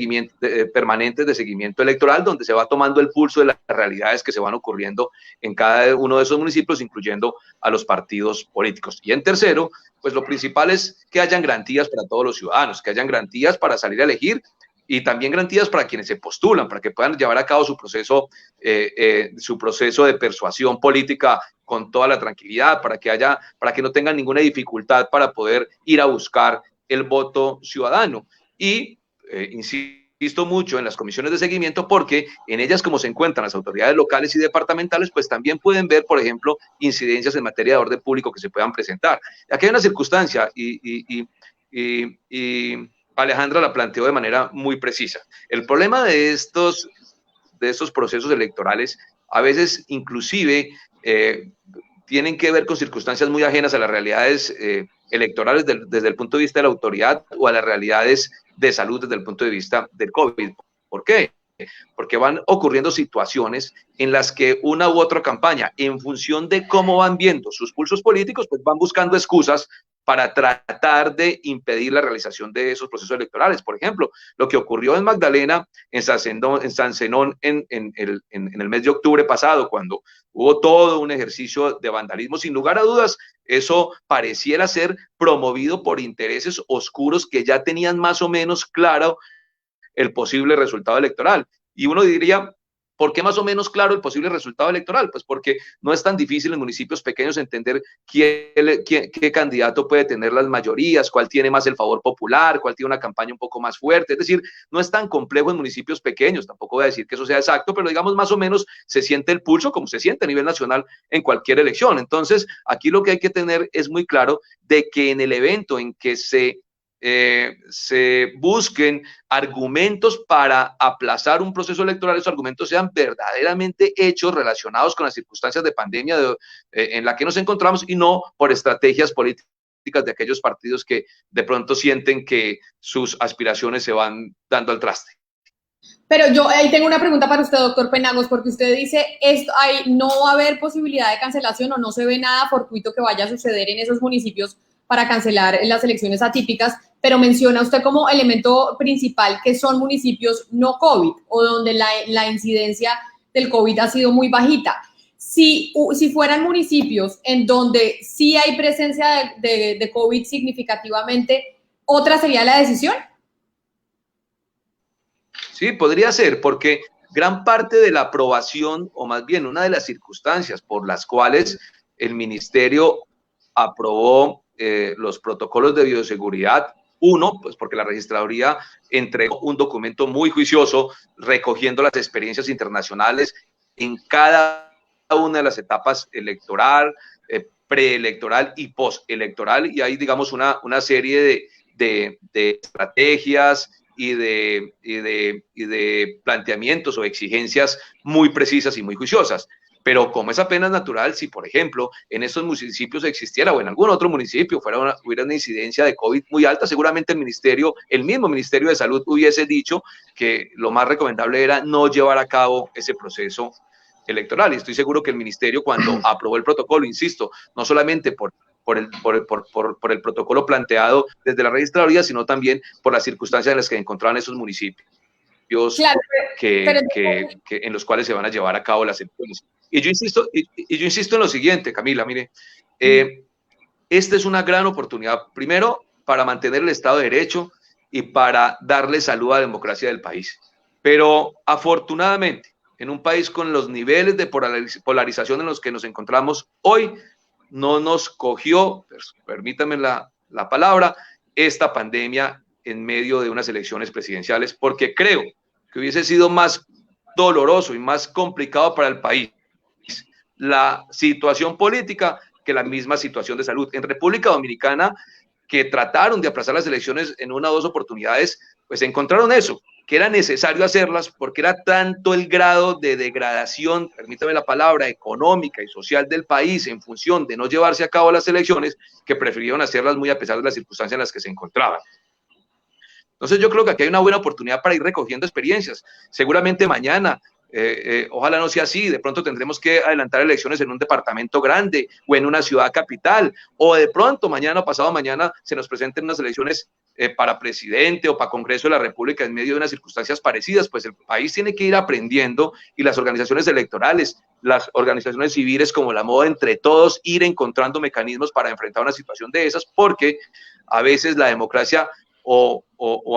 permanentes de seguimiento electoral, donde se va tomando el pulso de las realidades que se van ocurriendo en cada uno de esos municipios, incluyendo a los partidos políticos. Y en tercero, pues lo principal es que hayan garantías para todos los ciudadanos, que hayan garantías para salir a elegir y también garantías para quienes se postulan, para que puedan llevar a cabo su proceso de persuasión política con toda la tranquilidad, para que no tengan ninguna dificultad para poder ir a buscar el voto ciudadano. Y insisto mucho en las comisiones de seguimiento porque en ellas, como se encuentran las autoridades locales y departamentales, pues también pueden ver, por ejemplo, incidencias en materia de orden público que se puedan presentar. Aquí hay una circunstancia y Alejandra la planteó de manera muy precisa. El problema de estos procesos electorales a veces inclusive tienen que ver con circunstancias muy ajenas a las realidades electorales desde el punto de vista de la autoridad o a las realidades de salud desde el punto de vista del COVID. ¿Por qué? Porque van ocurriendo situaciones en las que una u otra campaña, en función de cómo van viendo sus pulsos políticos, pues van buscando excusas para tratar de impedir la realización de esos procesos electorales. Por ejemplo, lo que ocurrió en Magdalena, en San Zenón, en el mes de octubre pasado, cuando hubo todo un ejercicio de vandalismo, sin lugar a dudas, eso pareciera ser promovido por intereses oscuros que ya tenían más o menos claro el posible resultado electoral. Y uno diría, ¿por qué más o menos claro el posible resultado electoral? Pues porque no es tan difícil en municipios pequeños entender qué candidato puede tener las mayorías, cuál tiene más el favor popular, cuál tiene una campaña un poco más fuerte. Es decir, no es tan complejo en municipios pequeños, tampoco voy a decir que eso sea exacto, pero digamos más o menos se siente el pulso como se siente a nivel nacional en cualquier elección. Entonces, aquí lo que hay que tener es muy claro de que en el evento en que se busquen argumentos para aplazar un proceso electoral, esos argumentos sean verdaderamente hechos relacionados con las circunstancias de pandemia en la que nos encontramos y no por estrategias políticas de aquellos partidos que de pronto sienten que sus aspiraciones se van dando al traste. Pero yo ahí tengo una pregunta para usted, doctor Penagos, porque usted dice, no va a haber posibilidad de cancelación o no se ve nada fortuito que vaya a suceder en esos municipios para cancelar las elecciones atípicas, pero menciona usted como elemento principal que son municipios no COVID o donde la incidencia del COVID ha sido muy bajita. Si fueran municipios en donde sí hay presencia de COVID significativamente, ¿otra sería la decisión? Sí, podría ser, porque gran parte de la aprobación, o más bien una de las circunstancias por las cuales el ministerio aprobó los protocolos de bioseguridad, uno, pues porque la registraduría entregó un documento muy juicioso recogiendo las experiencias internacionales en cada una de las etapas electoral, preelectoral y postelectoral, y hay, digamos, una serie de estrategias y de planteamientos o exigencias muy precisas y muy juiciosas. Pero como es apenas natural, si por ejemplo en estos municipios existiera o en algún otro municipio hubiera una incidencia de COVID muy alta, seguramente el mismo Ministerio de Salud hubiese dicho que lo más recomendable era no llevar a cabo ese proceso electoral. Y estoy seguro que el ministerio, cuando aprobó el protocolo, insisto, no solamente por el protocolo planteado desde la registraduría, sino también por las circunstancias en las que encontraban esos municipios, claro, en los cuales se van a llevar a cabo las elecciones. Y yo insisto en lo siguiente, Camila, mire, esta es una gran oportunidad, primero, para mantener el Estado de Derecho y para darle salud a la democracia del país. Pero afortunadamente, en un país con los niveles de polarización en los que nos encontramos hoy, no nos cogió, permítanme la palabra, esta pandemia en medio de unas elecciones presidenciales, porque creo que hubiese sido más doloroso y más complicado para el país la situación política que la misma situación de salud. En República Dominicana, que trataron de aplazar las elecciones en una o dos oportunidades, pues encontraron eso, que era necesario hacerlas porque era tanto el grado de degradación, permítame la palabra, económica y social del país en función de no llevarse a cabo las elecciones, que prefirieron hacerlas muy a pesar de las circunstancias en las que se encontraban. Entonces yo creo que aquí hay una buena oportunidad para ir recogiendo experiencias. Seguramente mañana, ojalá no sea así, de pronto tendremos que adelantar elecciones en un departamento grande o en una ciudad capital, o de pronto mañana o pasado mañana se nos presenten unas elecciones para presidente o para Congreso de la República en medio de unas circunstancias parecidas. Pues el país tiene que ir aprendiendo, y las organizaciones electorales, las organizaciones civiles como la Moda, entre todos ir encontrando mecanismos para enfrentar una situación de esas, porque a veces la democracia o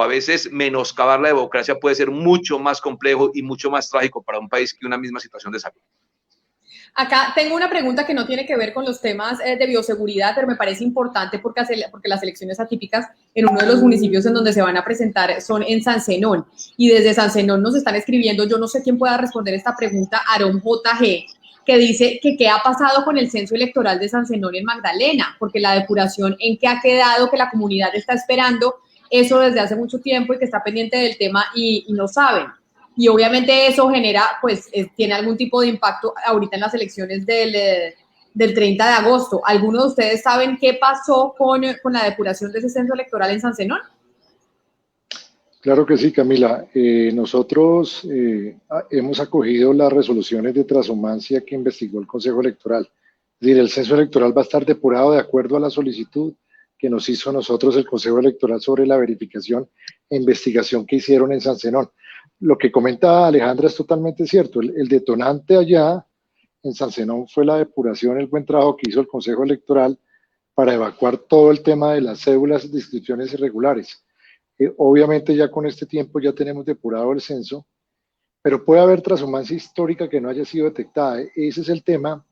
a veces menoscabar la democracia puede ser mucho más complejo y mucho más trágico para un país que una misma situación de salud. Acá tengo una pregunta que no tiene que ver con los temas de bioseguridad, pero me parece importante porque las elecciones atípicas en uno de los municipios en donde se van a presentar son en San Zenón. Y desde San Zenón nos están escribiendo, yo no sé quién pueda responder esta pregunta, Aarón JG, que dice que qué ha pasado con el censo electoral de San Zenón en Magdalena, porque la depuración en qué ha quedado, que la comunidad está esperando eso desde hace mucho tiempo y que está pendiente del tema y no saben. Y obviamente eso genera, pues, tiene algún tipo de impacto ahorita en las elecciones del 30 de agosto. ¿Alguno de ustedes saben qué pasó con la depuración de ese censo electoral en San Zenón? Claro que sí, Camila. Nosotros hemos acogido las resoluciones de transhumancia que investigó el Consejo Electoral. Es decir, el censo electoral va a estar depurado de acuerdo a la solicitud que nos hizo nosotros el Consejo Electoral sobre la verificación e investigación que hicieron en San Zenón. Lo que comenta Alejandra es totalmente cierto. El detonante allá en San Zenón fue la depuración, el buen trabajo que hizo el Consejo Electoral para evacuar todo el tema de las cédulas de inscripciones irregulares. Obviamente ya con este tiempo ya tenemos depurado el censo, pero puede haber transhumancia histórica que no haya sido detectada. Ese es el tema.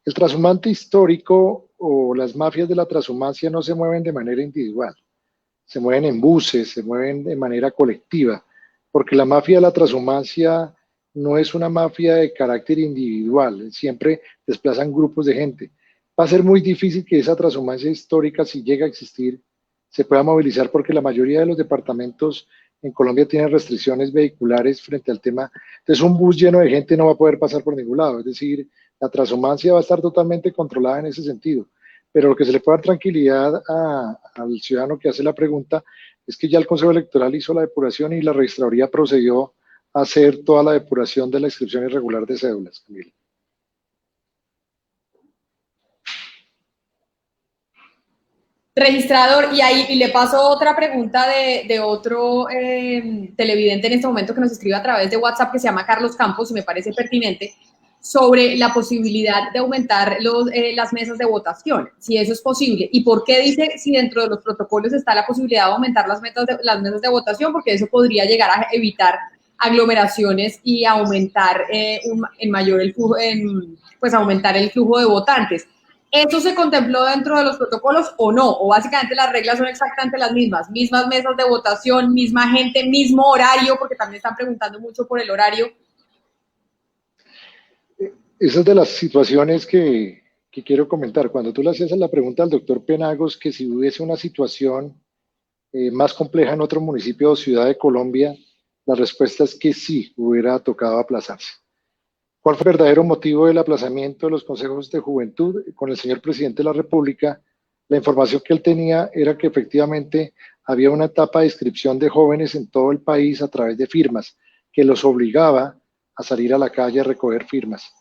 El transhumante histórico o las mafias de la transhumancia no se mueven de manera individual, se mueven en buses, se mueven de manera colectiva, porque la mafia de la transhumancia no es una mafia de carácter individual, siempre desplazan grupos de gente. Va a ser muy difícil que esa transhumancia histórica, si llega a existir, se pueda movilizar, porque la mayoría de los departamentos en Colombia tienen restricciones vehiculares frente al tema. Entonces un bus lleno de gente no va a poder pasar por ningún lado, es decir, la transhumancia va a estar totalmente controlada en ese sentido. Pero lo que se le puede dar tranquilidad al ciudadano que hace la pregunta es que ya el Consejo Electoral hizo la depuración y la registraduría procedió a hacer toda la depuración de la inscripción irregular de cédulas, Camila. Registrador, y le paso otra pregunta de otro televidente en este momento que nos escribe a través de WhatsApp, que se llama Carlos Campos, y me parece pertinente, sobre la posibilidad de aumentar las mesas de votación, si eso es posible. ¿Y por qué dice si dentro de los protocolos está la posibilidad de aumentar las mesas de votación? Porque eso podría llegar a evitar aglomeraciones y aumentar aumentar el flujo de votantes. ¿Eso se contempló dentro de los protocolos o no? ¿O básicamente las reglas son exactamente las mismas? Mismas mesas de votación, misma gente, mismo horario, porque también están preguntando mucho por el horario. Esa es de las situaciones que quiero comentar. Cuando tú le hacías la pregunta al doctor Penagos que si hubiese una situación más compleja en otro municipio o ciudad de Colombia, la respuesta es que sí, hubiera tocado aplazarse. ¿Cuál fue el verdadero motivo del aplazamiento de los consejos de juventud? Con el señor presidente de la República, la información que él tenía era que efectivamente había una etapa de inscripción de jóvenes en todo el país a través de firmas, que los obligaba a salir a la calle a recoger firmas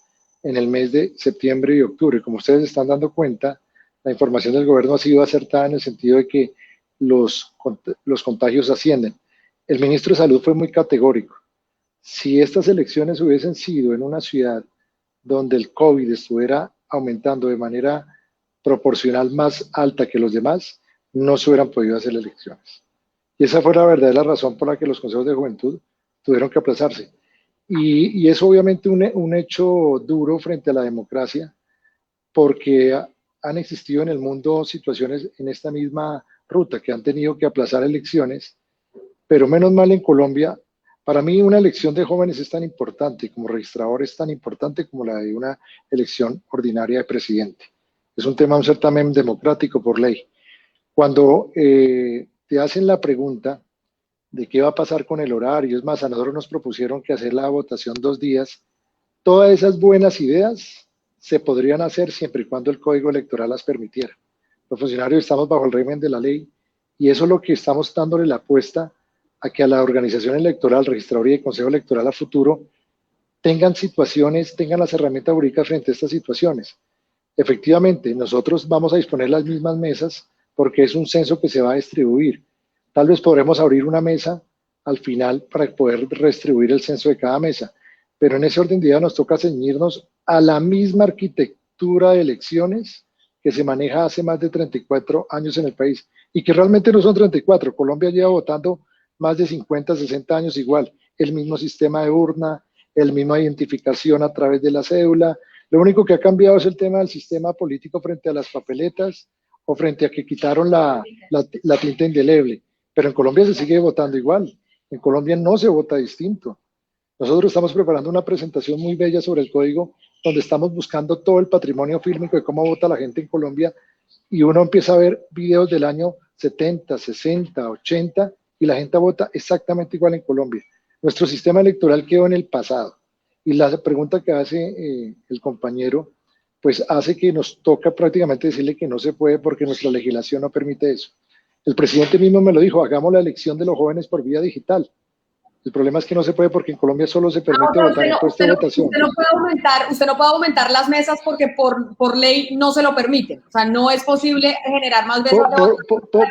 en el mes de septiembre y octubre. Como ustedes están dando cuenta, la información del gobierno ha sido acertada en el sentido de que los contagios ascienden. El ministro de Salud fue muy categórico. Si estas elecciones hubiesen sido en una ciudad donde el COVID estuviera aumentando de manera proporcional más alta que los demás, no se hubieran podido hacer elecciones. Y esa fue la verdadera razón por la que los consejos de juventud tuvieron que aplazarse. Y es obviamente un hecho duro frente a la democracia, porque han existido en el mundo situaciones en esta misma ruta que han tenido que aplazar elecciones, pero menos mal en Colombia Para mí una elección de jóvenes es tan importante, como registrador es tan importante como la de una elección ordinaria de presidente. Es un tema, un certamen democrático por ley. Cuando te hacen la pregunta de qué va a pasar con el horario, es más, a nosotros nos propusieron que hacer la votación 2 días, todas esas buenas ideas se podrían hacer siempre y cuando el Código Electoral las permitiera. Los funcionarios estamos bajo el régimen de la ley y eso es lo que estamos dándole la apuesta a que a la organización electoral, registraduría y consejo electoral a futuro tengan situaciones, tengan las herramientas jurídicas frente a estas situaciones. Efectivamente, nosotros vamos a disponer las mismas mesas porque es un censo que se va a distribuir. Tal vez podremos abrir una mesa al final para poder redistribuir el censo de cada mesa, pero en ese orden de ideas nos toca ceñirnos a la misma arquitectura de elecciones que se maneja hace más de 34 años en el país y que realmente no son 34. Colombia lleva votando más de 50, 60 años igual, el mismo sistema de urna, el misma identificación a través de la cédula. Lo único que ha cambiado es el tema del sistema político frente a las papeletas o frente a que quitaron la tinta indeleble. Pero en Colombia se sigue votando igual. En Colombia no se vota distinto. Nosotros estamos preparando una presentación muy bella sobre el código donde estamos buscando todo el patrimonio fílmico de cómo vota la gente en Colombia y uno empieza a ver videos del año 70, 60, 80 y la gente vota exactamente igual en Colombia. Nuestro sistema electoral quedó en el pasado y la pregunta que hace el compañero pues hace que nos toca prácticamente decirle que no se puede porque nuestra legislación no permite eso. El presidente mismo me lo dijo, hagamos la elección de los jóvenes por vía digital. El problema es que no se puede porque en Colombia solo se permite votar en puesto de votación. Usted no puede aumentar las mesas porque por ley no se lo permiten. O sea, no es posible generar más mesas.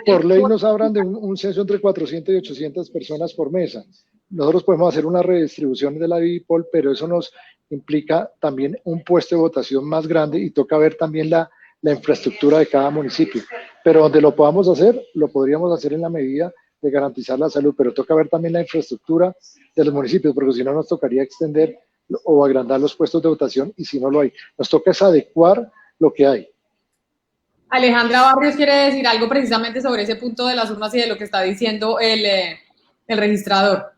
Por ley nos hablan de un censo entre 400 y 800 personas por mesa. Nosotros podemos hacer una redistribución de la BIPOL, pero eso nos implica también un puesto de votación más grande y toca ver también la infraestructura de cada municipio. Pero donde lo podamos hacer, lo podríamos hacer en la medida de garantizar la salud, pero toca ver también la infraestructura de los municipios, porque si no nos tocaría extender o agrandar los puestos de votación y si no lo hay. Nos toca es adecuar lo que hay. Alejandra Barrios quiere decir algo precisamente sobre ese punto de las urnas y de lo que está diciendo el registrador.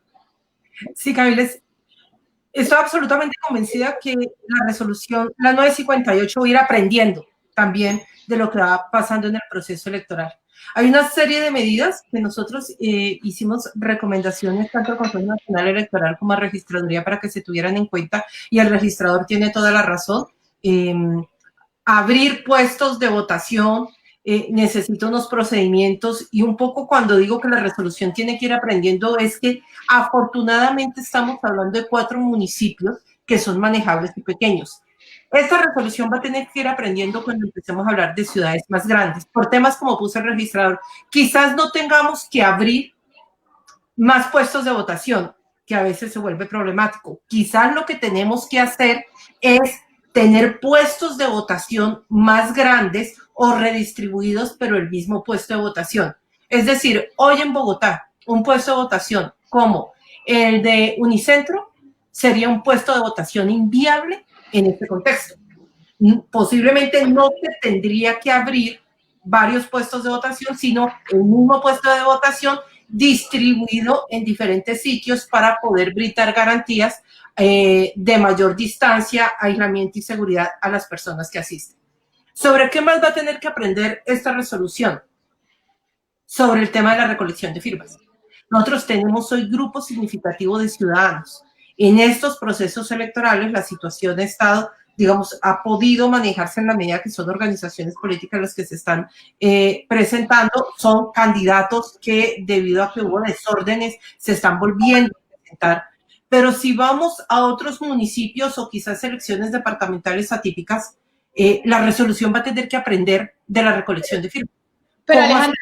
Sí, Camila, estoy absolutamente convencida que la resolución, la 958, va a ir aprendiendo también de lo que va pasando en el proceso electoral. Hay una serie de medidas que nosotros hicimos recomendaciones tanto al Consejo Nacional Electoral como a Registraduría para que se tuvieran en cuenta y el registrador tiene toda la razón. Abrir puestos de votación necesita unos procedimientos y un poco cuando digo que la resolución tiene que ir aprendiendo es que afortunadamente estamos hablando de 4 municipios que son manejables y pequeños. Esta resolución va a tener que ir aprendiendo cuando empecemos a hablar de ciudades más grandes, por temas como puso el registrador. Quizás no tengamos que abrir más puestos de votación, que a veces se vuelve problemático. Quizás lo que tenemos que hacer es tener puestos de votación más grandes o redistribuidos, pero el mismo puesto de votación. Es decir, hoy en Bogotá, un puesto de votación como el de Unicentro sería un puesto de votación inviable en este contexto. Posiblemente no se tendría que abrir varios puestos de votación, sino el mismo puesto de votación distribuido en diferentes sitios para poder brindar garantías de mayor distancia, aislamiento y seguridad a las personas que asisten. ¿Sobre qué más va a tener que aprender esta resolución? Sobre el tema de la recolección de firmas. Nosotros tenemos hoy grupos significativos de ciudadanos. En estos procesos electorales la situación ha estado, digamos, ha podido manejarse en la medida que son organizaciones políticas las que se están presentando, son candidatos que debido a que hubo desórdenes se están volviendo a presentar. Pero si vamos a otros municipios o quizás elecciones departamentales atípicas, la resolución va a tener que aprender de la recolección de firmas. Pero Alejandra,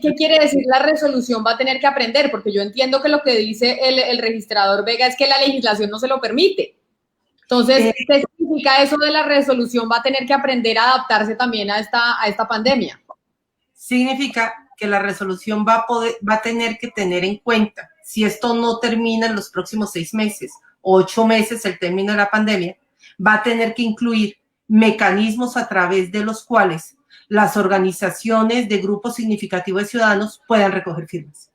¿qué quiere decir la resolución va a tener que aprender? Porque yo entiendo que lo que dice el registrador Vega es que la legislación no se lo permite. Entonces, ¿qué significa eso de la resolución va a tener que aprender a adaptarse también a esta pandemia? Significa que la resolución va a tener que tener en cuenta, si esto no termina en los próximos 6 meses, 8 meses el término de la pandemia, va a tener que incluir mecanismos a través de los cuales las organizaciones de grupos significativos de ciudadanos puedan recoger firmas.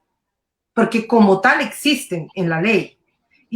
Porque como tal existen en la ley.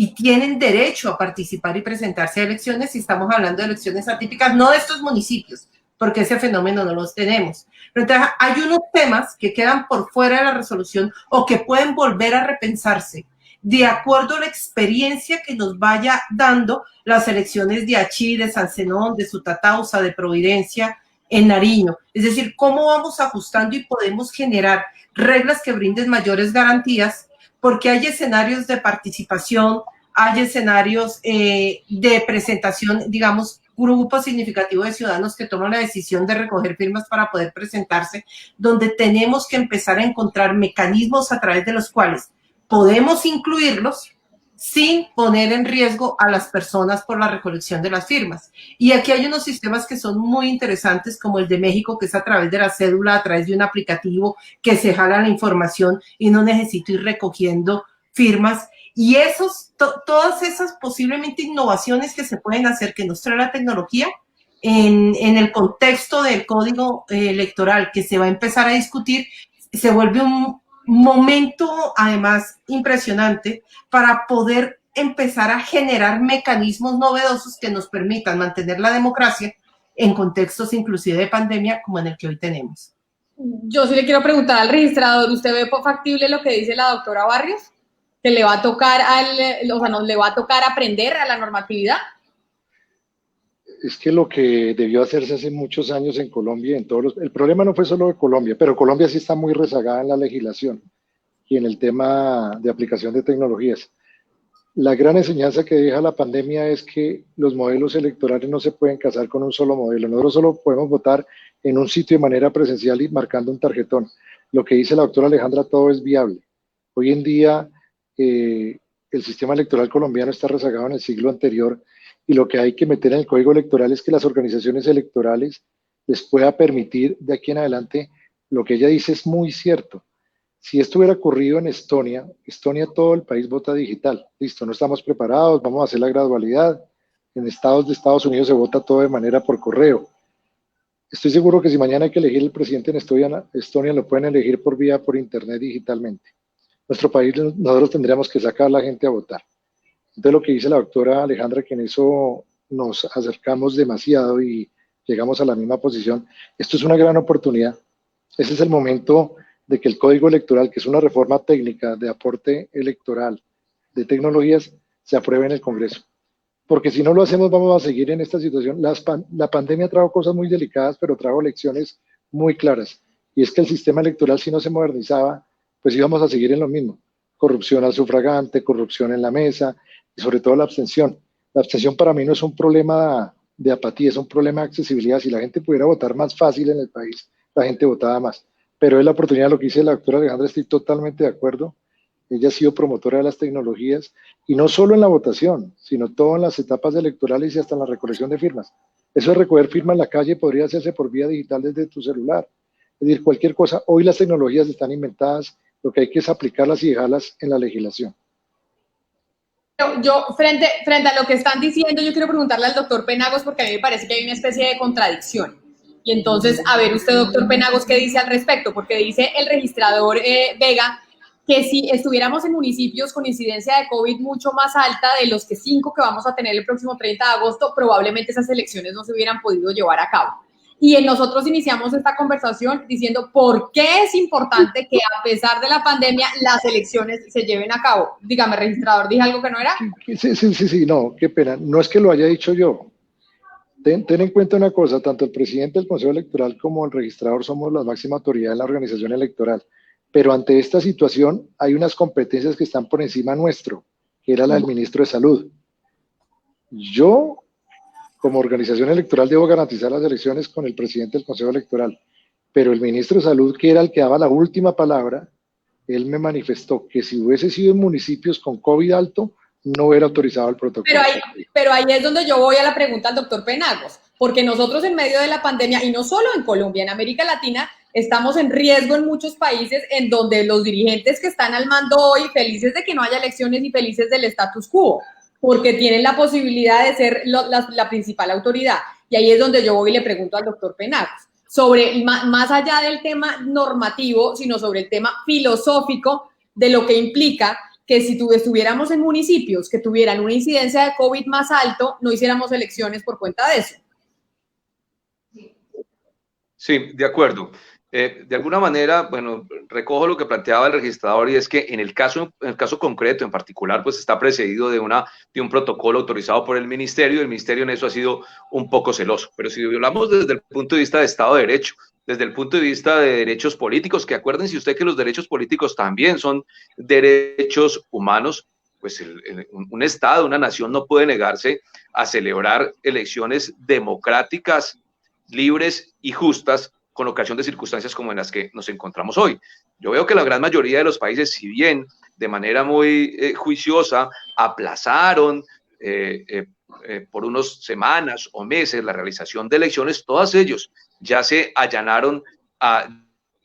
y tienen derecho a participar y presentarse a elecciones, si estamos hablando de elecciones atípicas, no de estos municipios, porque ese fenómeno no los tenemos. Pero entonces hay unos temas que quedan por fuera de la resolución o que pueden volver a repensarse de acuerdo a la experiencia que nos vaya dando las elecciones de Achí, de San Zenón, de Sutatausa, de Providencia, en Nariño. Es decir, cómo vamos ajustando y podemos generar reglas que brinden mayores garantías, porque hay escenarios de participación, hay escenarios de presentación, digamos, grupo significativo de ciudadanos que toman la decisión de recoger firmas para poder presentarse, donde tenemos que empezar a encontrar mecanismos a través de los cuales podemos incluirlos sin poner en riesgo a las personas por la recolección de las firmas. Y aquí hay unos sistemas que son muy interesantes, como el de México, que es a través de la cédula, a través de un aplicativo que se jala la información y no necesito ir recogiendo firmas. Y todas esas posiblemente innovaciones que se pueden hacer, que nos trae la tecnología, en el contexto del código electoral que se va a empezar a discutir, se vuelve un momento además impresionante para poder empezar a generar mecanismos novedosos que nos permitan mantener la democracia en contextos inclusive de pandemia como en el que hoy tenemos. Yo sí le quiero preguntar al registrador, ¿usted ve factible lo que dice la doctora Barrios? ¿Que le va a tocar nos le va a tocar aprender a la normatividad? Es que lo que debió hacerse hace muchos años en Colombia, el problema no fue solo de Colombia, pero Colombia sí está muy rezagada en la legislación y en el tema de aplicación de tecnologías. La gran enseñanza que deja la pandemia es que los modelos electorales no se pueden casar con un solo modelo. Nosotros solo podemos votar en un sitio de manera presencial y marcando un tarjetón. Lo que dice la doctora Alejandra, todo es viable. Hoy en día el sistema electoral colombiano está rezagado en el siglo anterior, y lo que hay que meter en el código electoral es que las organizaciones electorales les pueda permitir de aquí en adelante, lo que ella dice es muy cierto. Si esto hubiera ocurrido en Estonia, todo el país vota digital. Listo, no estamos preparados, vamos a hacer la gradualidad. En estados de Estados Unidos se vota todo de manera por correo. Estoy seguro que si mañana hay que elegir el presidente en Estonia lo pueden elegir por internet digitalmente. Nuestro país, nosotros tendríamos que sacar a la gente a votar. Entonces lo que dice la doctora Alejandra, que en eso nos acercamos demasiado y llegamos a la misma posición, esto es una gran oportunidad. Ese es el momento de que el Código Electoral, que es una reforma técnica de aporte electoral de tecnologías, se apruebe en el Congreso. Porque si no lo hacemos vamos a seguir en esta situación. La pandemia trajo cosas muy delicadas, pero trajo lecciones muy claras. Y es que el sistema electoral, si no se modernizaba, pues íbamos a seguir en lo mismo. Corrupción al sufragante, corrupción en la mesa, y sobre todo la abstención. La abstención para mí no es un problema de apatía, es un problema de accesibilidad. Si la gente pudiera votar más fácil en el país, la gente votaba más. Pero es la oportunidad, lo que dice la doctora Alejandra, estoy totalmente de acuerdo. Ella ha sido promotora de las tecnologías, y no solo en la votación, sino todo en las etapas electorales y hasta en la recolección de firmas. Eso de recoger firmas en la calle podría hacerse por vía digital desde tu celular. Es decir, cualquier cosa. Hoy las tecnologías están inventadas, lo que hay que es aplicarlas y dejarlas en la legislación. Yo, frente a lo que están diciendo, yo quiero preguntarle al doctor Penagos, porque a mí me parece que hay una especie de contradicción. Y entonces, a ver usted, doctor Penagos, ¿qué dice al respecto? Porque dice el registrador Vega que si estuviéramos en municipios con incidencia de COVID mucho más alta de los que 5 que vamos a tener el próximo 30 de agosto, probablemente esas elecciones no se hubieran podido llevar a cabo. Y nosotros iniciamos esta conversación diciendo por qué es importante que a pesar de la pandemia las elecciones se lleven a cabo. Dígame, registrador, ¿dije algo que no era? Sí, no, qué pena. No es que lo haya dicho yo. Ten en cuenta una cosa, tanto el presidente del Consejo Electoral como el registrador somos la máxima autoridad en la organización electoral. Pero ante esta situación hay unas competencias que están por encima nuestro, que era la del ministro de Salud. Yo, como organización electoral, debo garantizar las elecciones con el presidente del Consejo Electoral, pero el ministro de Salud, que era el que daba la última palabra, él me manifestó que si hubiese sido en municipios con COVID alto, no hubiera autorizado el protocolo. Pero ahí es donde yo voy a la pregunta al doctor Penagos, porque nosotros en medio de la pandemia, y no solo en Colombia, en América Latina, estamos en riesgo en muchos países en donde los dirigentes que están al mando hoy, felices de que no haya elecciones y felices del status quo, porque tienen la posibilidad de ser la principal autoridad. Y ahí es donde yo voy y le pregunto al doctor Penagos, sobre más allá del tema normativo, sino sobre el tema filosófico de lo que implica que si estuviéramos en municipios que tuvieran una incidencia de COVID más alto, no hiciéramos elecciones por cuenta de eso. Sí, de acuerdo. De alguna manera, bueno, recojo lo que planteaba el registrador, y es que en el caso concreto, en particular, pues está precedido de un protocolo autorizado por el ministerio en eso ha sido un poco celoso. Pero si hablamos desde el punto de vista de Estado de Derecho, desde el punto de vista de derechos políticos, que acuérdense usted que los derechos políticos también son derechos humanos, pues un Estado, una nación no puede negarse a celebrar elecciones democráticas, libres y justas, con ocasión de circunstancias como en las que nos encontramos hoy. Yo veo que la gran mayoría de los países, si bien de manera muy juiciosa, aplazaron por unas semanas o meses la realización de elecciones, todos ellos ya se allanaron a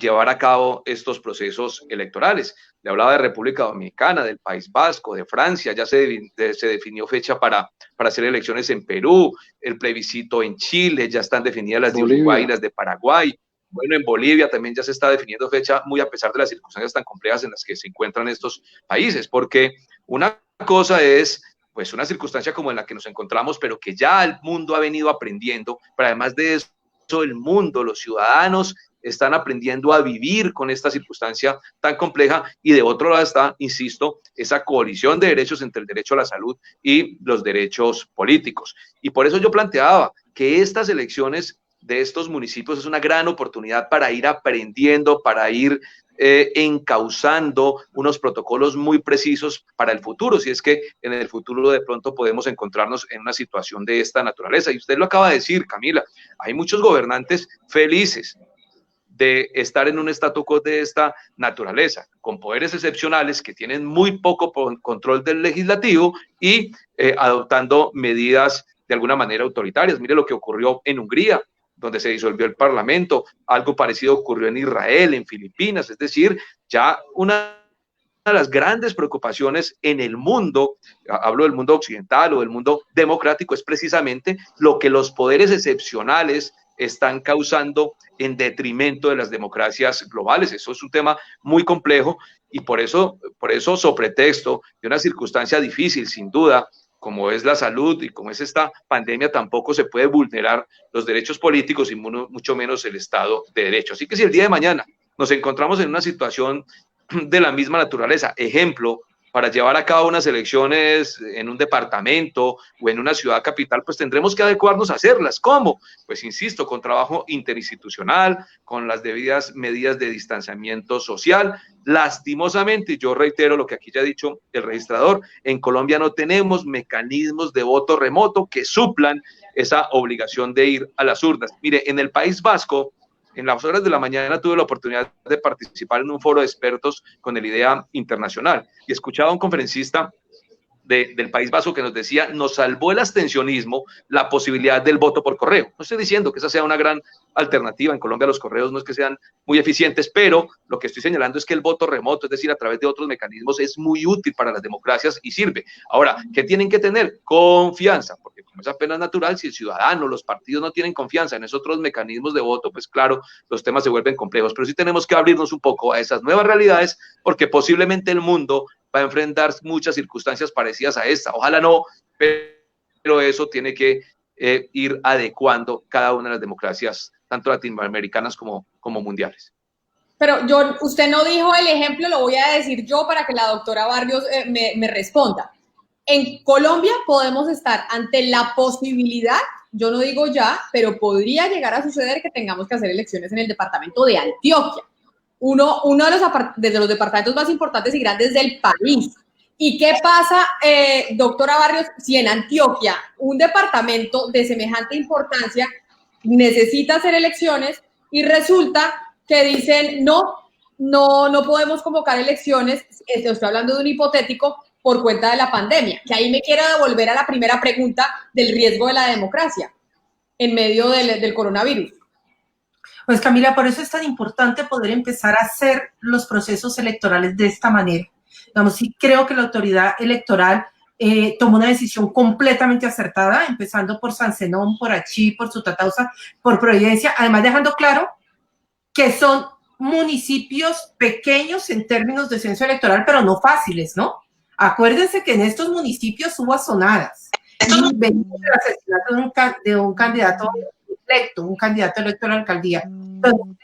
llevar a cabo estos procesos electorales. Le hablaba de República Dominicana, del País Vasco, de Francia, ya se definió fecha para hacer elecciones en Perú, el plebiscito en Chile, ya están definidas las de Uruguay y las de Paraguay. Bueno, en Bolivia también ya se está definiendo fecha, muy a pesar de las circunstancias tan complejas en las que se encuentran estos países, porque una cosa es pues una circunstancia como en la que nos encontramos, pero que ya el mundo ha venido aprendiendo, pero además de eso, el mundo, los ciudadanos están aprendiendo a vivir con esta circunstancia tan compleja, y de otro lado está, insisto, esa coalición de derechos entre el derecho a la salud y los derechos políticos. Y por eso yo planteaba que estas elecciones de estos municipios es una gran oportunidad para ir aprendiendo, para ir encauzando unos protocolos muy precisos para el futuro, si es que en el futuro de pronto podemos encontrarnos en una situación de esta naturaleza. Y usted lo acaba de decir, Camila, hay muchos gobernantes felices de estar en un statu quo de esta naturaleza, con poderes excepcionales que tienen muy poco control del legislativo y adoptando medidas de alguna manera autoritarias. Mire lo que ocurrió en Hungría, donde se disolvió el parlamento. Algo parecido ocurrió en Israel, en Filipinas. Es decir, ya una de las grandes preocupaciones en el mundo, hablo del mundo occidental o del mundo democrático, es precisamente lo que los poderes excepcionales están causando en detrimento de las democracias globales. Eso es un tema muy complejo, y por eso, sobre pretexto de una circunstancia difícil, sin duda, como es la salud y como es esta pandemia, tampoco se puede vulnerar los derechos políticos y mucho menos el Estado de Derecho. Así que si el día de mañana nos encontramos en una situación de la misma naturaleza, ejemplo, para llevar a cabo unas elecciones en un departamento o en una ciudad capital, pues tendremos que adecuarnos a hacerlas. ¿Cómo? Pues insisto, con trabajo interinstitucional, con las debidas medidas de distanciamiento social. Lastimosamente, yo reitero lo que aquí ya ha dicho el registrador, en Colombia no tenemos mecanismos de voto remoto que suplan esa obligación de ir a las urnas. Mire, en el País Vasco, en las horas de la mañana tuve la oportunidad de participar en un foro de expertos con el IDEA Internacional, y escuchaba a un conferencista del País Vasco que nos decía: nos salvó el abstencionismo la posibilidad del voto por correo. No estoy diciendo que esa sea una gran alternativa. En Colombia los correos no es que sean muy eficientes, pero lo que estoy señalando es que el voto remoto, es decir, a través de otros mecanismos, es muy útil para las democracias y sirve. Ahora, ¿qué tienen que tener? Confianza, porque como es apenas natural, si el ciudadano, los partidos no tienen confianza en esos otros mecanismos de voto, pues claro, los temas se vuelven complejos. Pero sí tenemos que abrirnos un poco a esas nuevas realidades, porque posiblemente el mundo va a enfrentar muchas circunstancias parecidas a esta. Ojalá no, pero eso tiene que ir adecuando cada una de las democracias, tanto latinoamericanas como mundiales. Pero usted no dijo el ejemplo, lo voy a decir yo para que la doctora Barrios me responda. En Colombia podemos estar ante la posibilidad, yo no digo ya, pero podría llegar a suceder que tengamos que hacer elecciones en el departamento de Antioquia, uno de los departamentos más importantes y grandes del país. ¿Y qué pasa, doctora Barrios, si en Antioquia un departamento de semejante importancia necesita hacer elecciones y resulta que dicen no podemos convocar elecciones? Estoy hablando de un hipotético, por cuenta de la pandemia, que ahí me quiero devolver a la primera pregunta del riesgo de la democracia en medio del coronavirus. Pues Camila, por eso es tan importante poder empezar a hacer los procesos electorales de esta manera. Digamos, sí creo que la autoridad electoral tomó una decisión completamente acertada, empezando por San Zenón, por Achí, por Sutatausa, por Providencia, además dejando claro que son municipios pequeños en términos de censo electoral, pero no fáciles, ¿no? Acuérdense que en estos municipios hubo azonadas y venimos del asesinato de un candidato electo, un candidato electo a la alcaldía. Entonces,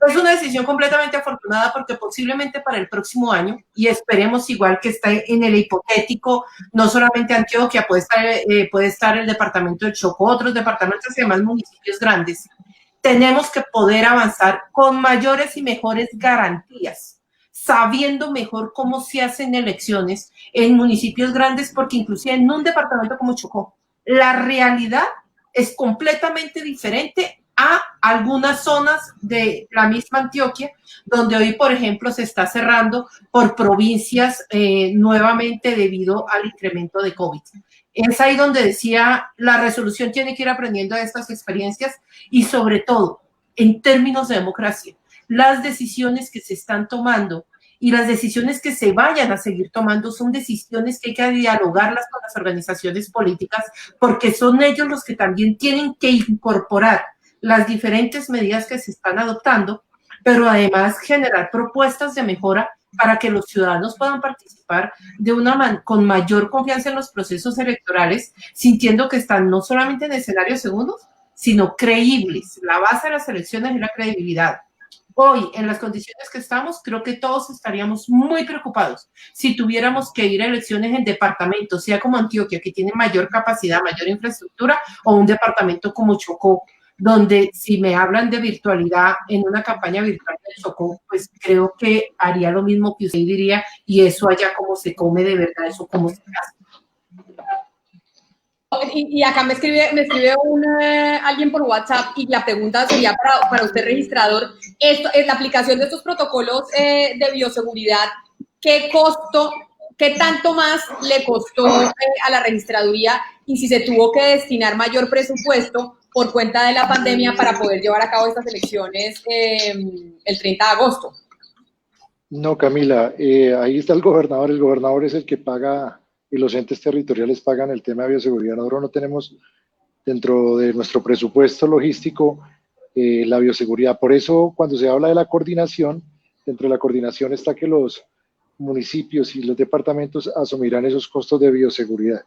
es una decisión completamente afortunada porque posiblemente para el próximo año, y esperemos igual que está en el hipotético, no solamente Antioquia, puede estar el departamento de Chocó, otros departamentos y demás municipios grandes, tenemos que poder avanzar con mayores y mejores garantías, sabiendo mejor cómo se hacen elecciones en municipios grandes, porque inclusive en un departamento como Chocó, la realidad es completamente diferente a algunas zonas de la misma Antioquia, donde hoy, por ejemplo, se está cerrando por provincias nuevamente debido al incremento de COVID. Es ahí donde decía, la resolución tiene que ir aprendiendo de estas experiencias y sobre todo, en términos de democracia, las decisiones que se están tomando y las decisiones que se vayan a seguir tomando son decisiones que hay que dialogarlas con las organizaciones políticas porque son ellos los que también tienen que incorporar las diferentes medidas que se están adoptando, pero además generar propuestas de mejora para que los ciudadanos puedan participar con mayor confianza en los procesos electorales, sintiendo que están no solamente en escenarios segundos, sino creíbles. La base de las elecciones es la credibilidad. Hoy, en las condiciones que estamos, creo que todos estaríamos muy preocupados si tuviéramos que ir a elecciones en departamentos, sea como Antioquia, que tiene mayor capacidad, mayor infraestructura, o un departamento como Chocó, donde si me hablan de virtualidad en una campaña virtual de Chocó, pues creo que haría lo mismo que usted diría, y eso allá como se come de verdad, eso como se hace. Y acá me escribe alguien por WhatsApp y la pregunta sería para usted, registrador, la aplicación de estos protocolos de bioseguridad, ¿qué tanto más le costó a la registraduría y si se tuvo que destinar mayor presupuesto por cuenta de la pandemia para poder llevar a cabo estas elecciones el 30 de agosto? No, Camila, ahí está el gobernador es el que paga y los entes territoriales pagan el tema de bioseguridad. Nosotros no tenemos dentro de nuestro presupuesto logístico la bioseguridad. Por eso, cuando se habla de la coordinación, dentro de la coordinación está que los municipios y los departamentos asumirán esos costos de bioseguridad.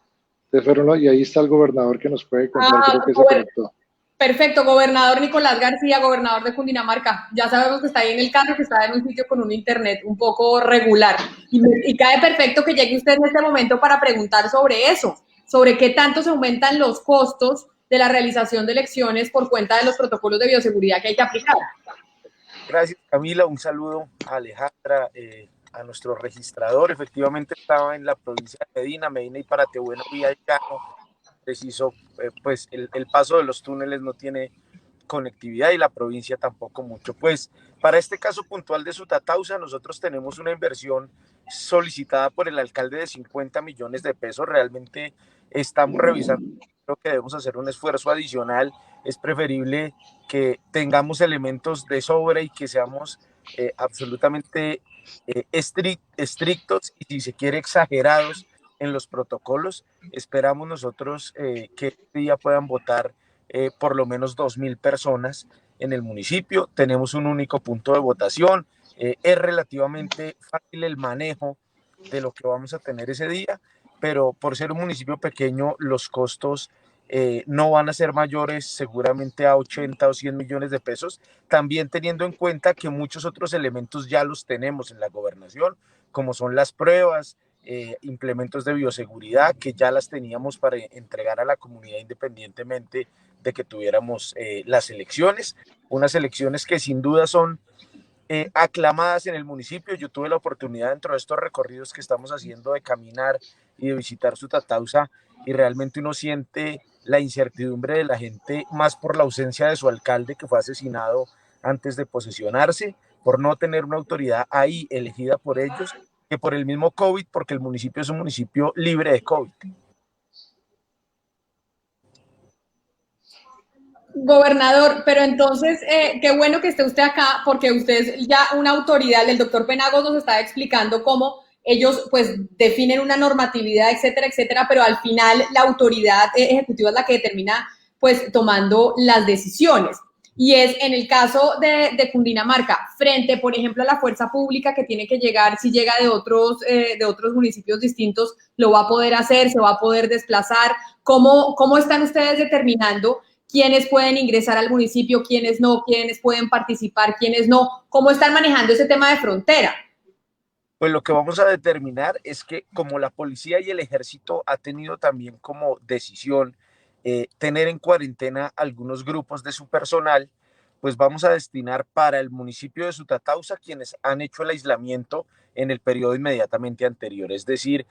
Entonces, y ahí está el gobernador que nos puede contar, creo que se conectó. Perfecto, gobernador Nicolás García, gobernador de Cundinamarca. Ya sabemos que está ahí en el carro, que está en un sitio con un internet un poco regular. Y cae perfecto que llegue usted en este momento para preguntar sobre eso, sobre qué tanto se aumentan los costos de la realización de elecciones por cuenta de los protocolos de bioseguridad que hay que aplicar. Gracias, Camila. Un saludo a Alejandra, a nuestro registrador. Efectivamente estaba en la provincia de Medina y Paratebueno, Villa del Llano. Preciso, pues el paso de los túneles no tiene conectividad y la provincia tampoco mucho. Pues para este caso puntual de Sutatausa, nosotros tenemos una inversión solicitada por el alcalde de 50 millones de pesos. Realmente estamos revisando, creo que debemos hacer un esfuerzo adicional. Es preferible que tengamos elementos de sobra y que seamos absolutamente estrictos y, si se quiere, exagerados en los protocolos. Esperamos nosotros que este día puedan votar por lo menos 2.000 personas en el municipio. Tenemos un único punto de votación. Es relativamente fácil el manejo de lo que vamos a tener ese día, pero por ser un municipio pequeño, los costos no van a ser mayores seguramente a 80 o 100 millones de pesos, también teniendo en cuenta que muchos otros elementos ya los tenemos en la gobernación, como son las pruebas, implementos de bioseguridad, que ya las teníamos para entregar a la comunidad independientemente de que tuviéramos las elecciones, unas elecciones que sin duda son aclamadas en el municipio. Yo tuve la oportunidad dentro de estos recorridos que estamos haciendo de caminar y de visitar Sutatausa, y realmente uno siente la incertidumbre de la gente, más por la ausencia de su alcalde, que fue asesinado antes de posesionarse, por no tener una autoridad ahí elegida por ellos, que por el mismo COVID, porque el municipio es un municipio libre de COVID. Gobernador, pero entonces, qué bueno que esté usted acá, porque usted es ya una autoridad. El doctor Penagos nos está explicando cómo ellos pues definen una normatividad, etcétera, etcétera, pero al final la autoridad ejecutiva es la que determina pues tomando las decisiones. y es en el caso de Cundinamarca, frente, por ejemplo, a la fuerza pública que tiene que llegar, si llega de otros municipios distintos, lo va a poder hacer, se va a poder desplazar. ¿Cómo están ustedes determinando quiénes pueden ingresar al municipio, quiénes no, quiénes pueden participar, quiénes no? ¿Cómo están manejando ese tema de frontera? Pues lo que vamos a determinar es que como la policía y el ejército ha tenido también como decisión tener en cuarentena algunos grupos de su personal, pues vamos a destinar para el municipio de Sutatausa quienes han hecho el aislamiento en el periodo inmediatamente anterior, es decir,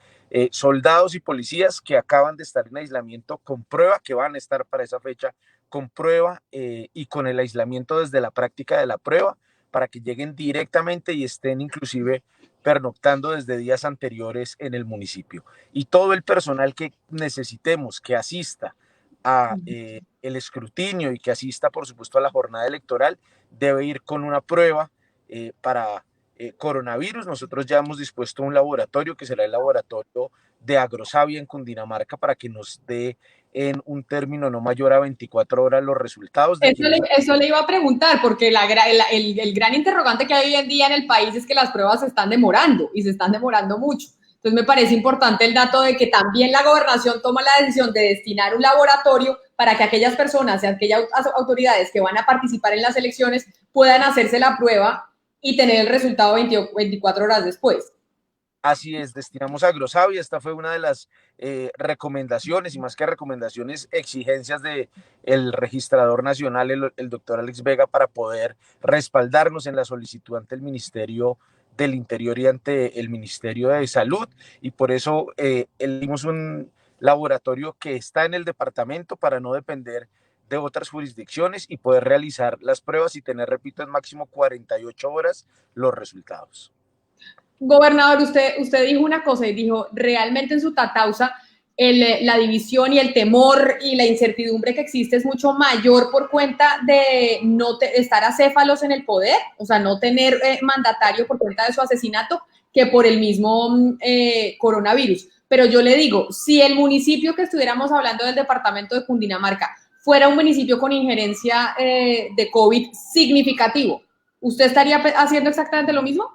soldados y policías que acaban de estar en aislamiento con prueba que van a estar para esa fecha, con prueba y con el aislamiento desde la práctica de la prueba, para que lleguen directamente y estén inclusive pernoctando desde días anteriores en el municipio. Y todo el personal que necesitemos que asista a el escrutinio y que asista, por supuesto, a la jornada electoral, debe ir con una prueba para coronavirus. Nosotros ya hemos dispuesto un laboratorio que será el laboratorio de Agrosavia en Cundinamarca para que nos dé en un término no mayor a 24 horas los resultados. Eso le iba a preguntar, porque el gran interrogante que hay hoy en día en el país es que las pruebas se están demorando y se están demorando mucho. Entonces me parece importante el dato de que también la gobernación toma la decisión de destinar un laboratorio para que aquellas personas y aquellas autoridades que van a participar en las elecciones puedan hacerse la prueba y tener el resultado 24 horas después. Así es, destinamos a Agrosavia. Esta fue una de las recomendaciones, y más que recomendaciones, exigencias del registrador nacional, el doctor Alex Vega, para poder respaldarnos en la solicitud ante el Ministerio del Interior y ante el Ministerio de Salud, y por eso elegimos un laboratorio que está en el departamento para no depender de otras jurisdicciones y poder realizar las pruebas y tener, repito, en máximo 48 horas los resultados. Gobernador, usted dijo una cosa y dijo, realmente en Sutatausa la división y el temor y la incertidumbre que existe es mucho mayor por cuenta de no estar acéfalos en el poder, o sea, no tener mandatario por cuenta de su asesinato, que por el mismo coronavirus. Pero yo le digo, si el municipio que estuviéramos hablando del departamento de Cundinamarca fuera un municipio con injerencia de COVID significativo, ¿usted estaría haciendo exactamente lo mismo?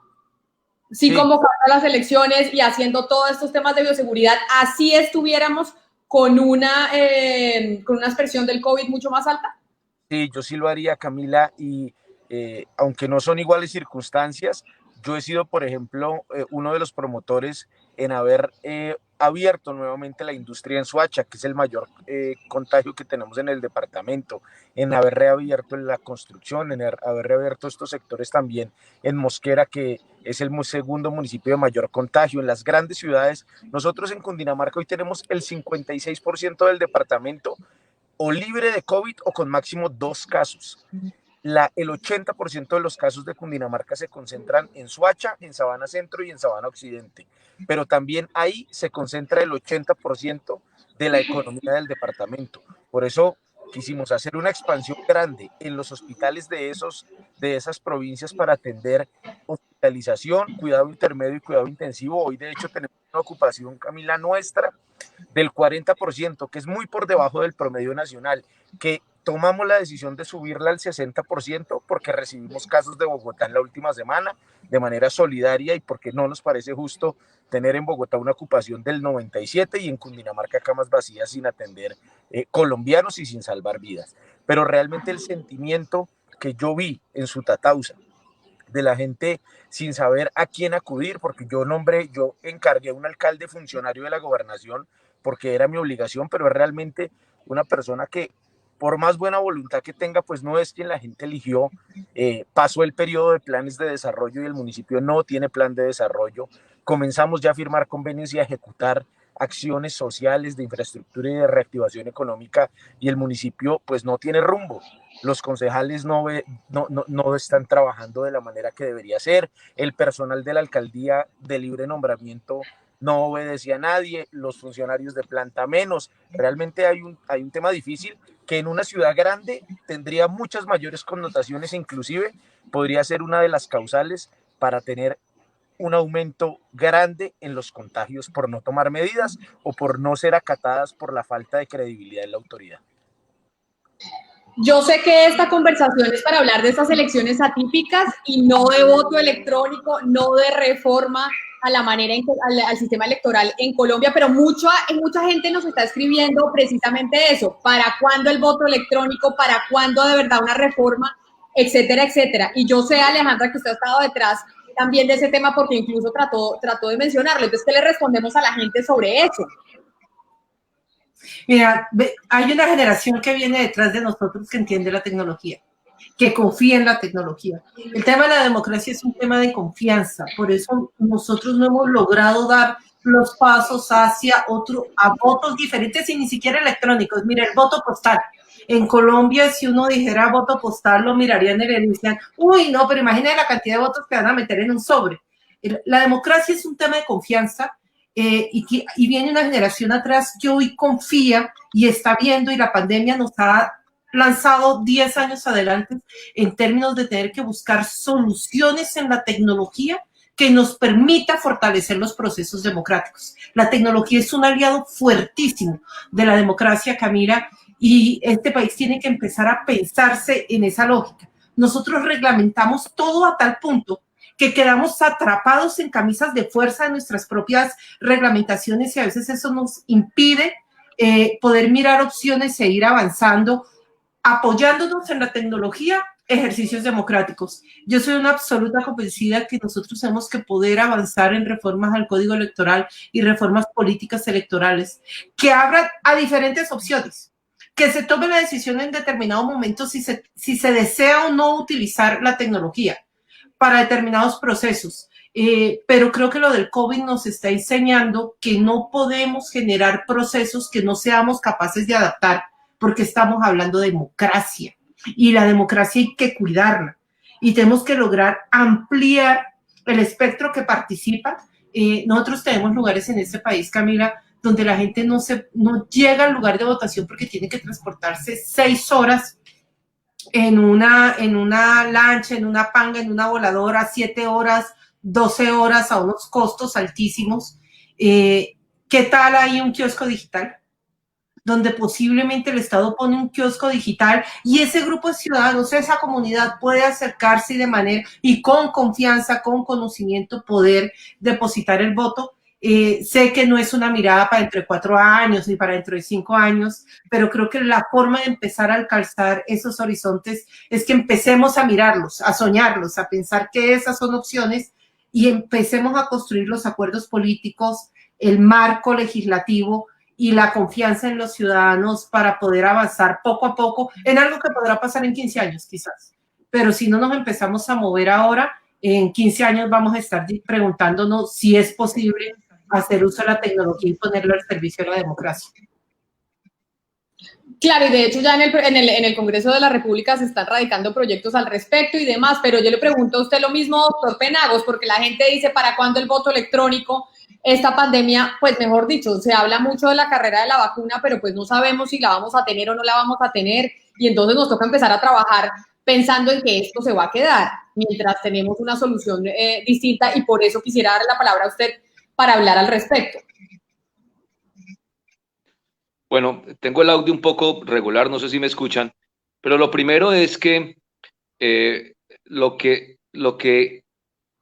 Sí, convocando a las elecciones y haciendo todos estos temas de bioseguridad, así estuviéramos con una expresión del COVID mucho más alta. Sí, yo sí lo haría, Camila, y aunque no son iguales circunstancias, yo he sido, por ejemplo, uno de los promotores en haber abierto nuevamente la industria en Soacha, que es el mayor contagio que tenemos en el departamento, en haber reabierto la construcción, en haber reabierto estos sectores también en Mosquera, que es el segundo municipio de mayor contagio. En las grandes ciudades, nosotros en Cundinamarca hoy tenemos el 56% del departamento o libre de COVID o con máximo 2 casos. El 80% de los casos de Cundinamarca se concentran en Soacha, en Sabana Centro y en Sabana Occidente, pero también ahí se concentra el 80% de la economía del departamento. Por eso quisimos hacer una expansión grande en los hospitales de esas provincias para atender hospitalización, cuidado intermedio y cuidado intensivo. Hoy de hecho tenemos una ocupación, Camila, nuestra del 40%, que es muy por debajo del promedio nacional, que tomamos la decisión de subirla al 60% porque recibimos casos de Bogotá en la última semana de manera solidaria y porque no nos parece justo tener en Bogotá una ocupación del 97% y en Cundinamarca camas vacías sin atender colombianos y sin salvar vidas. Pero realmente el sentimiento que yo vi en Sutatausa de la gente sin saber a quién acudir, porque yo encargué a un alcalde funcionario de la gobernación porque era mi obligación, pero es realmente una persona que por más buena voluntad que tenga, pues no es quien la gente eligió. Pasó el periodo de planes de desarrollo y el municipio no tiene plan de desarrollo. Comenzamos ya a firmar convenios y a ejecutar acciones sociales de infraestructura y de reactivación económica y el municipio pues no tiene rumbo. Los concejales no están trabajando de la manera que debería ser, el personal de la alcaldía de libre nombramiento no obedecía a nadie, los funcionarios de planta menos. Realmente hay un tema difícil que en una ciudad grande tendría muchas mayores connotaciones, inclusive podría ser una de las causales para tener un aumento grande en los contagios por no tomar medidas o por no ser acatadas por la falta de credibilidad en la autoridad. Yo sé que esta conversación es para hablar de estas elecciones atípicas y no de voto electrónico, no de reforma a la manera al sistema electoral en Colombia, pero mucha gente nos está escribiendo precisamente eso. ¿Para cuándo el voto electrónico? ¿Para cuándo de verdad una reforma? Etcétera, etcétera. Y yo sé, Alejandra, que usted ha estado detrás también de ese tema porque incluso trató de mencionarlo. Entonces, ¿qué le respondemos a la gente sobre eso? Mira, hay una generación que viene detrás de nosotros que entiende la tecnología, que confía en la tecnología. El tema de la democracia es un tema de confianza, por eso nosotros no hemos logrado dar los pasos hacia a votos diferentes y ni siquiera electrónicos. Mira, el voto postal. En Colombia, si uno dijera voto postal, lo mirarían y le decían, uy, no, pero imagínate la cantidad de votos que van a meter en un sobre. La democracia es un tema de confianza. Y viene una generación atrás que hoy confía y está viendo, y la pandemia nos ha lanzado 10 años adelante en términos de tener que buscar soluciones en la tecnología que nos permita fortalecer los procesos democráticos. La tecnología es un aliado fuertísimo de la democracia, Camila, y este país tiene que empezar a pensarse en esa lógica. Nosotros reglamentamos todo a tal punto que quedamos atrapados en camisas de fuerza de nuestras propias reglamentaciones y a veces eso nos impide poder mirar opciones e ir avanzando, apoyándonos en la tecnología, ejercicios democráticos. Yo soy una absoluta convencida que nosotros tenemos que poder avanzar en reformas al Código Electoral y reformas políticas electorales que abran a diferentes opciones, que se tome la decisión en determinado momento si se desea o no utilizar la tecnología para determinados procesos. Pero creo que lo del COVID nos está enseñando que no podemos generar procesos que no seamos capaces de adaptar, porque estamos hablando de democracia y la democracia hay que cuidarla y tenemos que lograr ampliar el espectro que participa. Nosotros tenemos lugares en este país, Camila, donde la gente no llega al lugar de votación porque tiene que transportarse 6 horas en una lancha, en una panga, en una voladora, 7 horas, 12 horas a unos costos altísimos. ¿Qué tal hay un kiosco digital? Donde posiblemente el Estado pone un kiosco digital y ese grupo de ciudadanos, esa comunidad puede acercarse y con confianza, con conocimiento, poder depositar el voto. Sé que no es una mirada para dentro de 4 años ni para dentro de 5 años, pero creo que la forma de empezar a alcanzar esos horizontes es que empecemos a mirarlos, a soñarlos, a pensar que esas son opciones y empecemos a construir los acuerdos políticos, el marco legislativo y la confianza en los ciudadanos para poder avanzar poco a poco en algo que podrá pasar en 15 años quizás. Pero si no nos empezamos a mover ahora, en 15 años vamos a estar preguntándonos si es posible hacer uso de la tecnología y ponerlo al servicio de la democracia. Claro, y de hecho ya en el Congreso de la República se están radicando proyectos al respecto y demás, pero yo le pregunto a usted lo mismo, doctor Penagos, porque la gente dice, ¿para cuándo el voto electrónico? Esta pandemia, pues mejor dicho, se habla mucho de la carrera de la vacuna, pero pues no sabemos si la vamos a tener o no la vamos a tener, y entonces nos toca empezar a trabajar pensando en que esto se va a quedar, mientras tenemos una solución distinta, y por eso quisiera darle la palabra a usted para hablar al respecto. Bueno, tengo el audio un poco regular, no sé si me escuchan, pero lo primero es que lo que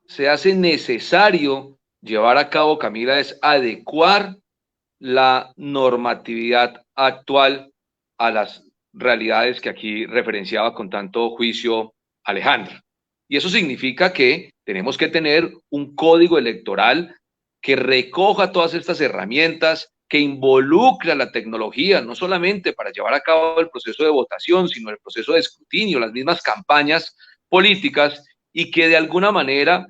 se hace necesario llevar a cabo, Camila, es adecuar la normatividad actual a las realidades que aquí referenciaba con tanto juicio Alejandra. Y eso significa que tenemos que tener un código electoral que recoja todas estas herramientas, que involucre a la tecnología, no solamente para llevar a cabo el proceso de votación, sino el proceso de escrutinio, las mismas campañas políticas, y que de alguna manera,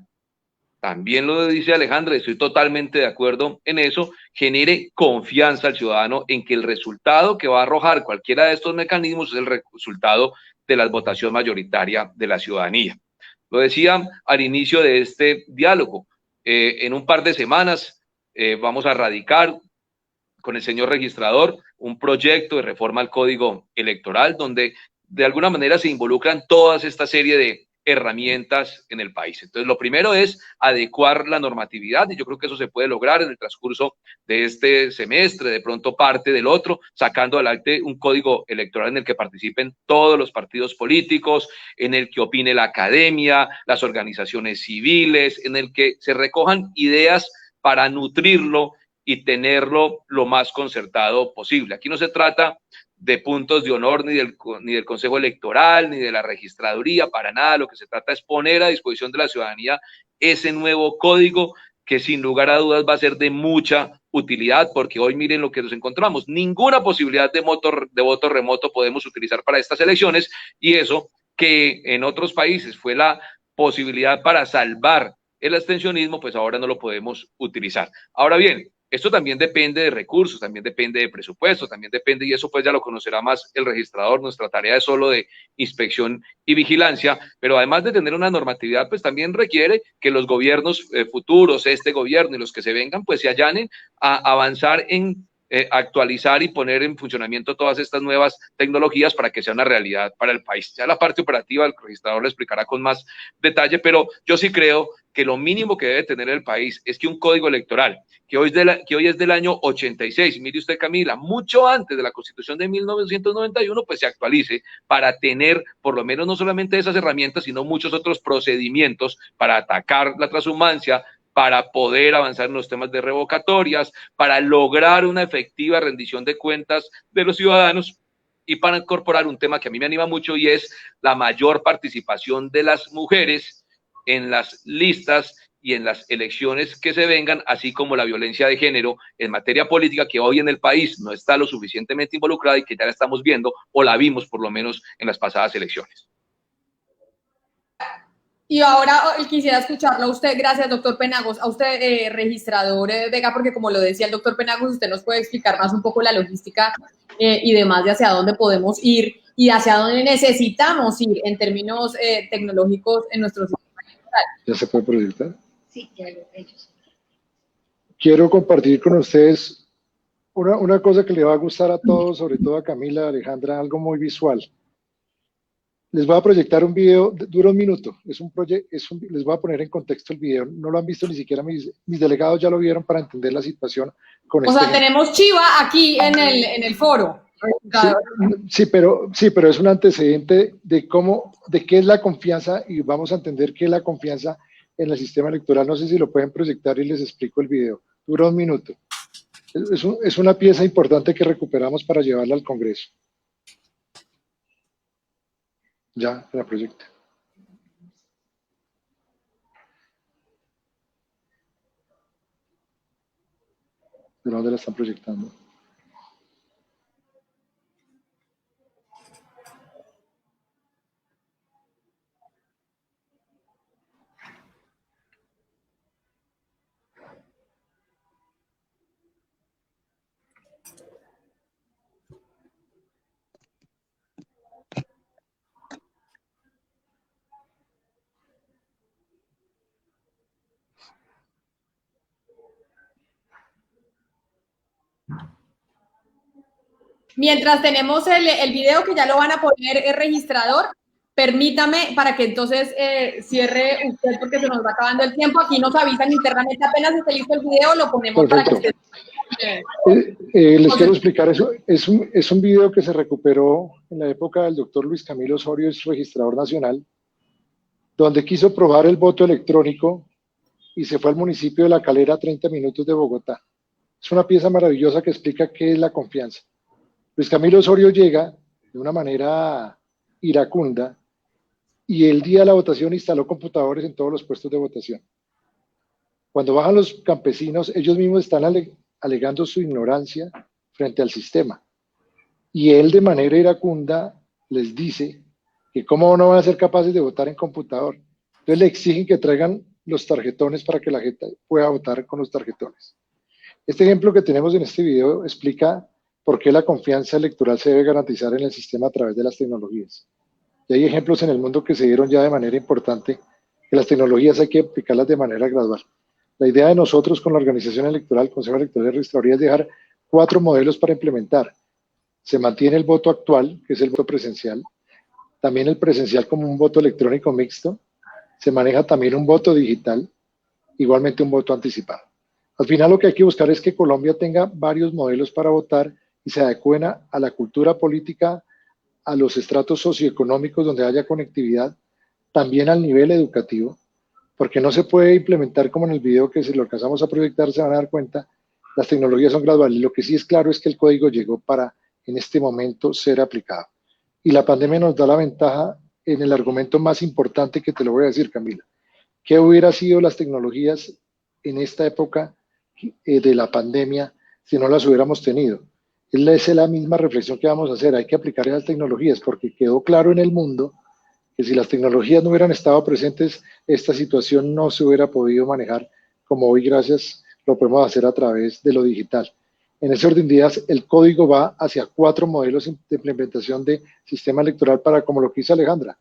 también lo dice Alejandra, estoy totalmente de acuerdo en eso, genere confianza al ciudadano en que el resultado que va a arrojar cualquiera de estos mecanismos es el resultado de la votación mayoritaria de la ciudadanía. Lo decía al inicio de este diálogo, en un par de semanas vamos a radicar con el señor registrador un proyecto de reforma al Código Electoral donde de alguna manera se involucran todas esta serie herramientas en el país. Entonces, lo primero es adecuar la normatividad, y yo creo que eso se puede lograr en el transcurso de este semestre, de pronto parte del otro, sacando adelante un código electoral en el que participen todos los partidos políticos, en el que opine la academia, las organizaciones civiles, en el que se recojan ideas para nutrirlo y tenerlo lo más concertado posible. Aquí no se trata de puntos de honor ni del Consejo Electoral, ni de la registraduría, para nada. Lo que se trata es poner a disposición de la ciudadanía ese nuevo código que sin lugar a dudas va a ser de mucha utilidad, porque hoy miren lo que nos encontramos. Ninguna posibilidad de voto remoto podemos utilizar para estas elecciones, y eso que en otros países fue la posibilidad para salvar el abstencionismo, pues ahora no lo podemos utilizar. Ahora bien, esto también depende de recursos, también depende de presupuesto, también depende, y eso pues ya lo conocerá más el registrador. Nuestra tarea es solo de inspección y vigilancia, pero además de tener una normatividad, pues también requiere que los gobiernos futuros, este gobierno y los que se vengan, pues se allanen a avanzar en actualizar y poner en funcionamiento todas estas nuevas tecnologías para que sea una realidad para el país. Ya la parte operativa el registrador lo explicará con más detalle, pero yo sí creo que lo mínimo que debe tener el país es que un código electoral, que hoy es del año 86, mire usted, Camila, mucho antes de la Constitución de 1991, pues se actualice para tener por lo menos no solamente esas herramientas, sino muchos otros procedimientos para atacar la transhumancia, para poder avanzar en los temas de revocatorias, para lograr una efectiva rendición de cuentas de los ciudadanos, y para incorporar un tema que a mí me anima mucho, y es la mayor participación de las mujeres en las listas y en las elecciones que se vengan, así como la violencia de género en materia política, que hoy en el país no está lo suficientemente involucrada y que ya la estamos viendo, o la vimos por lo menos en las pasadas elecciones. Y ahora quisiera escucharlo a usted, gracias, doctor Penagos, a usted, registrador Vega, porque como lo decía el doctor Penagos, usted nos puede explicar más un poco la logística y demás de hacia dónde podemos ir y hacia dónde necesitamos ir en términos tecnológicos en nuestro sistema electoral. ¿Ya se puede proyectar? Sí, ya lo he hecho. Quiero compartir con ustedes una cosa que le va a gustar a todos, sobre todo a Camila, Alejandra, algo muy visual. Les voy a proyectar un video, dura 1 minuto, les voy a poner en contexto el video, no lo han visto ni siquiera mis delegados, ya lo vieron para entender la situación. O sea, tenemos Chiva aquí en el foro. Sí, pero es un antecedente de qué es la confianza, y vamos a entender qué es la confianza en el sistema electoral. No sé si lo pueden proyectar y les explico el video, dura 1 minuto. Es una pieza importante que recuperamos para llevarla al Congreso. Ya, la proyecta. ¿De dónde la están proyectando? Mientras tenemos el video que ya lo van a poner el registrador, permítame para que entonces cierre usted porque se nos va acabando el tiempo. Aquí nos avisan internamente, apenas esté listo el video, lo ponemos. Perfecto. Para que les quiero explicar eso. Es un video que se recuperó en la época del doctor Luis Camilo Osorio, es registrador nacional, donde quiso probar el voto electrónico y se fue al municipio de La Calera, a 30 minutos de Bogotá. Es una pieza maravillosa que explica qué es la confianza. Luis Camilo Osorio llega de una manera iracunda y el día de la votación instaló computadores en todos los puestos de votación. Cuando bajan los campesinos, ellos mismos están alegando su ignorancia frente al sistema. Y él de manera iracunda les dice que cómo no van a ser capaces de votar en computador. Entonces le exigen que traigan los tarjetones para que la gente pueda votar con los tarjetones. Este ejemplo que tenemos en este video explica por qué la confianza electoral se debe garantizar en el sistema a través de las tecnologías. Y hay ejemplos en el mundo que se dieron ya de manera importante, que las tecnologías hay que aplicarlas de manera gradual. La idea de nosotros con la organización electoral, Consejo Electoral y Registraduría, es dejar 4 modelos para implementar. Se mantiene el voto actual, que es el voto presencial, también el presencial como un voto electrónico mixto, se maneja también un voto digital, igualmente un voto anticipado. Al final lo que hay que buscar es que Colombia tenga varios modelos para votar y se adecúen a la cultura política, a los estratos socioeconómicos donde haya conectividad, también al nivel educativo, porque no se puede implementar como en el video que si lo alcanzamos a proyectar se van a dar cuenta, las tecnologías son graduales. Lo que sí es claro es que el código llegó para en este momento ser aplicado. Y la pandemia nos da la ventaja en el argumento más importante que te lo voy a decir, Camila. ¿Qué hubiera sido las tecnologías en esta época de la pandemia si no las hubiéramos tenido? Es la misma reflexión que vamos a hacer. Hay que aplicar esas tecnologías porque quedó claro en el mundo que si las tecnologías no hubieran estado presentes, esta situación no se hubiera podido manejar como hoy, gracias, lo podemos hacer a través de lo digital. En ese orden de ideas, el código va hacia 4 modelos de implementación de sistema electoral para, como lo que hizo Alejandra,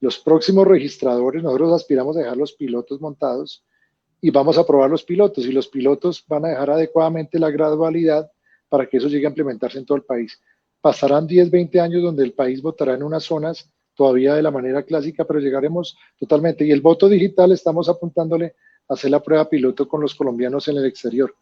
los próximos registradores, nosotros aspiramos a dejar los pilotos montados y vamos a probar los pilotos, y los pilotos van a dejar adecuadamente la gradualidad para que eso llegue a implementarse en todo el país. Pasarán 10, 20 años donde el país votará en unas zonas todavía de la manera clásica, pero llegaremos totalmente. Y el voto digital estamos apuntándole a hacer la prueba piloto con los colombianos en el exterior,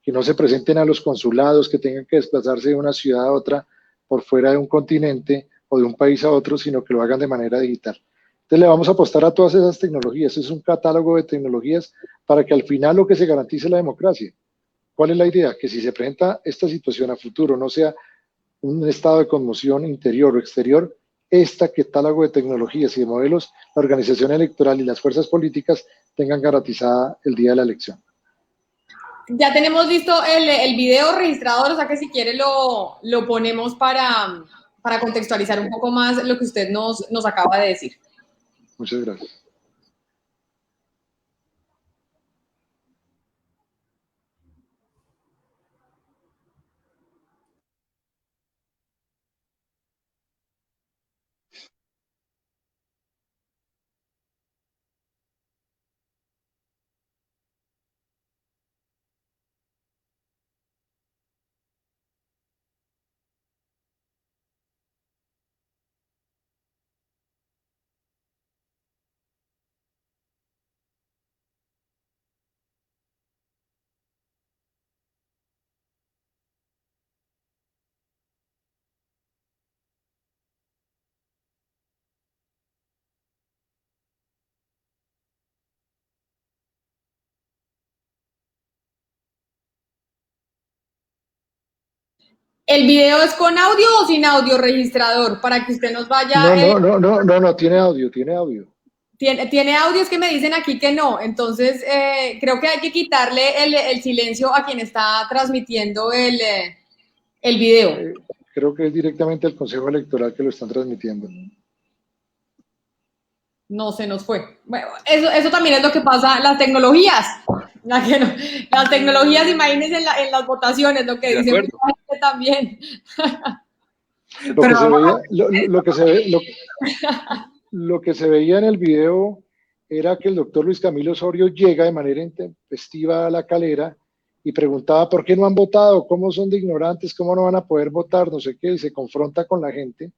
que no se presenten a los consulados, que tengan que desplazarse de una ciudad a otra por fuera de un continente o de un país a otro, sino que lo hagan de manera digital. Entonces le vamos a apostar a todas esas tecnologías. Es un catálogo de tecnologías para que al final lo que se garantice es la democracia. ¿Cuál es la idea? Que si se presenta esta situación a futuro, no sea un estado de conmoción interior o exterior, este catálogo de tecnologías y de modelos, la organización electoral y las fuerzas políticas tengan garantizada el día de la elección. Ya tenemos listo el video registrador, o sea que si quiere lo ponemos para contextualizar un poco más lo que usted nos acaba de decir. Muchas gracias. ¿El video es con audio o sin audio registrador? Para que usted nos vaya... No, tiene audio, tiene audio. Tiene audio, es que me dicen aquí que no. Entonces, creo que hay que quitarle el silencio a quien está transmitiendo el video. Creo que es directamente el Consejo Electoral que lo están transmitiendo. No, se nos fue. Bueno, eso también es lo que pasa, las tecnologías. Las tecnologías, imagínense en las votaciones, lo que dice mucha gente también. Lo que se veía en el video era que el doctor Luis Camilo Osorio llega de manera intempestiva a la Calera y preguntaba por qué no han votado, cómo son de ignorantes, cómo no van a poder votar, no sé qué, y se confronta con la gente.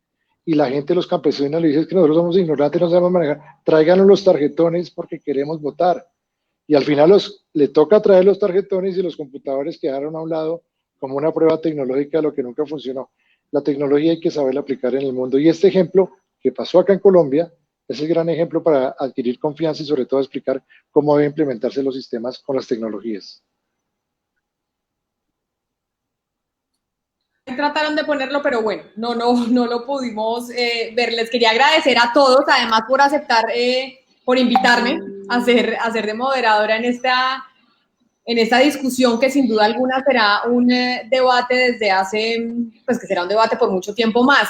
Y la gente, los campesinos, le dice que nosotros somos ignorantes, no sabemos manejar, tráiganos los tarjetones porque queremos votar. Y al final le toca traer los tarjetones y los computadores quedaron a un lado como una prueba tecnológica de lo que nunca funcionó. La tecnología hay que saberla aplicar en el mundo. Y este ejemplo que pasó acá en Colombia es el gran ejemplo para adquirir confianza y sobre todo explicar cómo deben implementarse los sistemas con las tecnologías. Trataron de ponerlo, pero bueno, no lo pudimos ver. Les quería agradecer a todos, además por aceptar, por invitarme a ser de moderadora en esta discusión que sin duda alguna será un debate pues que será un debate por mucho tiempo más.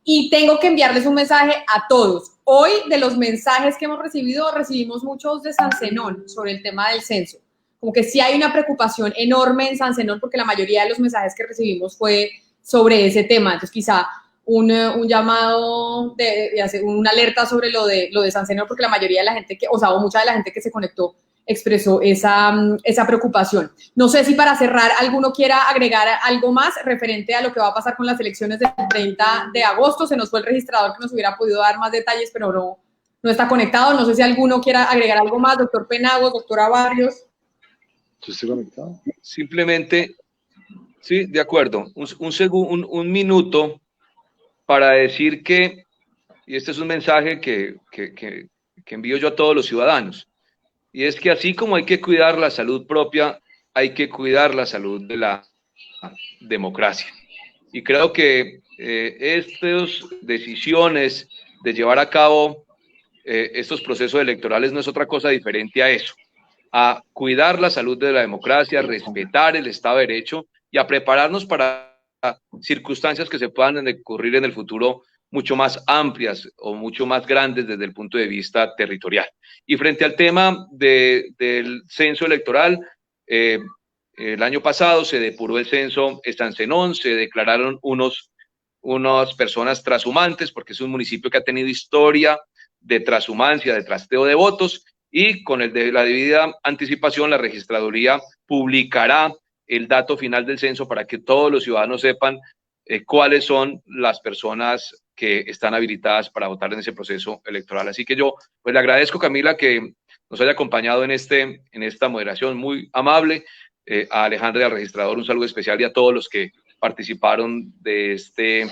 Y tengo que enviarles un mensaje a todos. Hoy, de los mensajes que hemos recibido, recibimos muchos de San Zenón sobre el tema del censo. Como que sí hay una preocupación enorme en San Zenón porque la mayoría de los mensajes que recibimos fue sobre ese tema. Entonces, quizá un llamado, una alerta sobre lo de San Zenón, porque la mayoría de la gente o mucha de la gente que se conectó expresó esa preocupación. No sé si para cerrar alguno quiera agregar algo más referente a lo que va a pasar con las elecciones del 30 de agosto. Se nos fue el registrador que nos hubiera podido dar más detalles, pero no está conectado. No sé si alguno quiera agregar algo más, doctor Penagos, doctora Barrios. ¿Yo estoy conectado? Simplemente, sí, de acuerdo, un minuto para decir que, y este es un mensaje que envío yo a todos los ciudadanos, y es que así como hay que cuidar la salud propia, hay que cuidar la salud de la democracia. Y creo que estas decisiones de llevar a cabo estos procesos electorales no es otra cosa diferente a eso, a cuidar la salud de la democracia, a respetar el Estado de Derecho y a prepararnos para circunstancias que se puedan ocurrir en el futuro mucho más amplias o mucho más grandes desde el punto de vista territorial. Y frente al tema del censo electoral, el año pasado se depuró el censo Estancenón, se declararon unas personas trashumantes, porque es un municipio que ha tenido historia de trashumancia, de trasteo de votos, y con la debida anticipación la registraduría publicará el dato final del censo para que todos los ciudadanos sepan cuáles son las personas que están habilitadas para votar en ese proceso electoral. Así que yo pues le agradezco, Camila, que nos haya acompañado en esta moderación muy amable, a Alejandra y al registrador un saludo especial y a todos los que participaron de este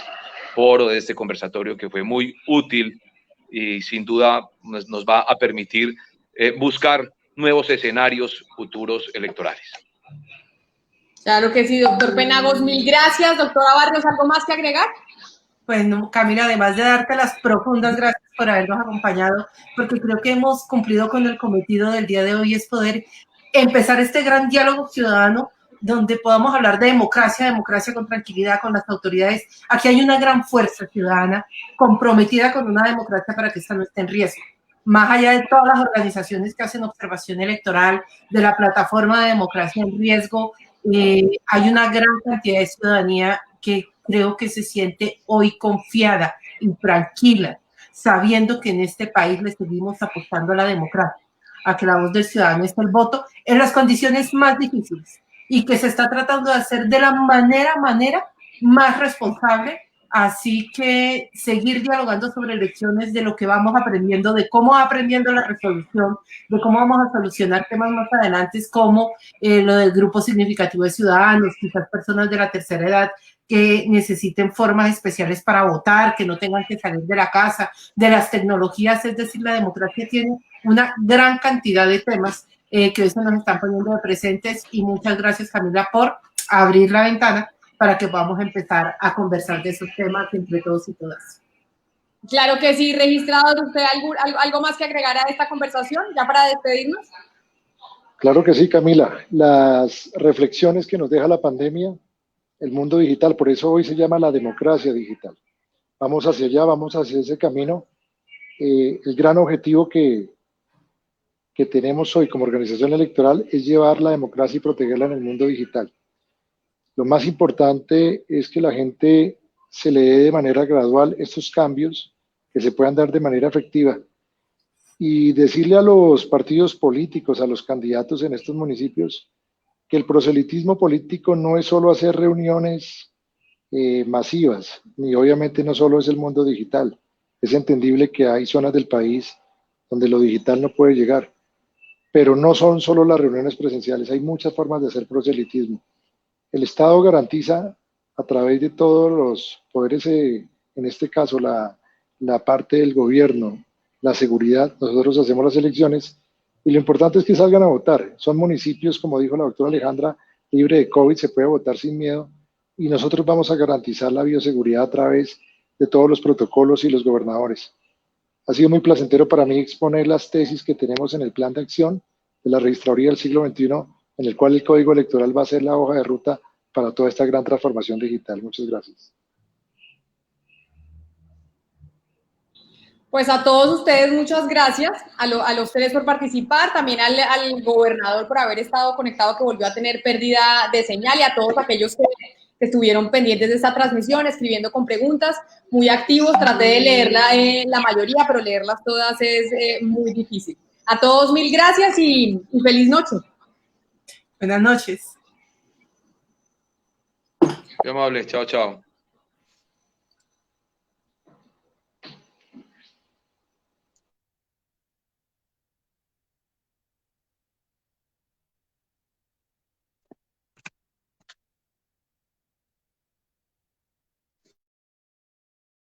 foro, de este conversatorio que fue muy útil y sin duda nos va a permitir buscar nuevos escenarios futuros electorales. Claro que sí, doctor Penagos, mil gracias. Doctora Barrios, ¿algo más que agregar? Pues no, Camila, además de darte las profundas gracias por habernos acompañado, porque creo que hemos cumplido con el cometido del día de hoy, es poder empezar este gran diálogo ciudadano donde podamos hablar de democracia con tranquilidad, con las autoridades. Aquí hay una gran fuerza ciudadana comprometida con una democracia para que esta no esté en riesgo. Más allá de todas las organizaciones que hacen observación electoral, de la plataforma de democracia en riesgo, hay una gran cantidad de ciudadanía que creo que se siente hoy confiada y tranquila, sabiendo que en este país le seguimos apostando a la democracia, a que la voz del ciudadano es el voto en las condiciones más difíciles y que se está tratando de hacer de la manera más responsable. Así que seguir dialogando sobre elecciones, de lo que vamos aprendiendo, de cómo va aprendiendo la resolución, de cómo vamos a solucionar temas más adelante, como lo del grupo significativo de ciudadanos, quizás personas de la tercera edad que necesiten formas especiales para votar, que no tengan que salir de la casa, de las tecnologías, es decir, la democracia tiene una gran cantidad de temas que hoy se nos están poniendo de presentes, y muchas gracias, Camila, por abrir la ventana para que podamos empezar a conversar de esos temas entre todos y todas. Claro que sí, registrado. ¿Usted algo más que agregar a esta conversación, ya para despedirnos? Claro que sí, Camila. Las reflexiones que nos deja la pandemia, el mundo digital, por eso hoy se llama la democracia digital. Vamos hacia allá, vamos hacia ese camino. El gran objetivo que tenemos hoy como organización electoral es llevar la democracia y protegerla en el mundo digital. Lo más importante es que la gente se le dé de manera gradual estos cambios, que se puedan dar de manera efectiva, y decirle a los partidos políticos, a los candidatos en estos municipios, que el proselitismo político no es solo hacer reuniones masivas, ni obviamente no solo es el mundo digital. Es entendible que hay zonas del país donde lo digital no puede llegar, pero no son solo las reuniones presenciales, hay muchas formas de hacer proselitismo. El Estado garantiza a través de todos los poderes, en este caso la parte del gobierno, la seguridad. Nosotros hacemos las elecciones y lo importante es que salgan a votar. Son municipios, como dijo la doctora Alejandra, libre de COVID, se puede votar sin miedo, y nosotros vamos a garantizar la bioseguridad a través de todos los protocolos y los gobernadores. Ha sido muy placentero para mí exponer las tesis que tenemos en el plan de acción de la Registraduría del siglo XXI, en el cual el Código Electoral va a ser la hoja de ruta para toda esta gran transformación digital. Muchas gracias. Pues a todos ustedes muchas gracias, a ustedes por participar, también al gobernador por haber estado conectado, que volvió a tener pérdida de señal, y a todos aquellos que estuvieron pendientes de esta transmisión, escribiendo con preguntas, muy activos. Traté de leer la mayoría, pero leerlas todas es muy difícil. A todos mil gracias y feliz noche. Buenas noches. Muy amable, chao, chao.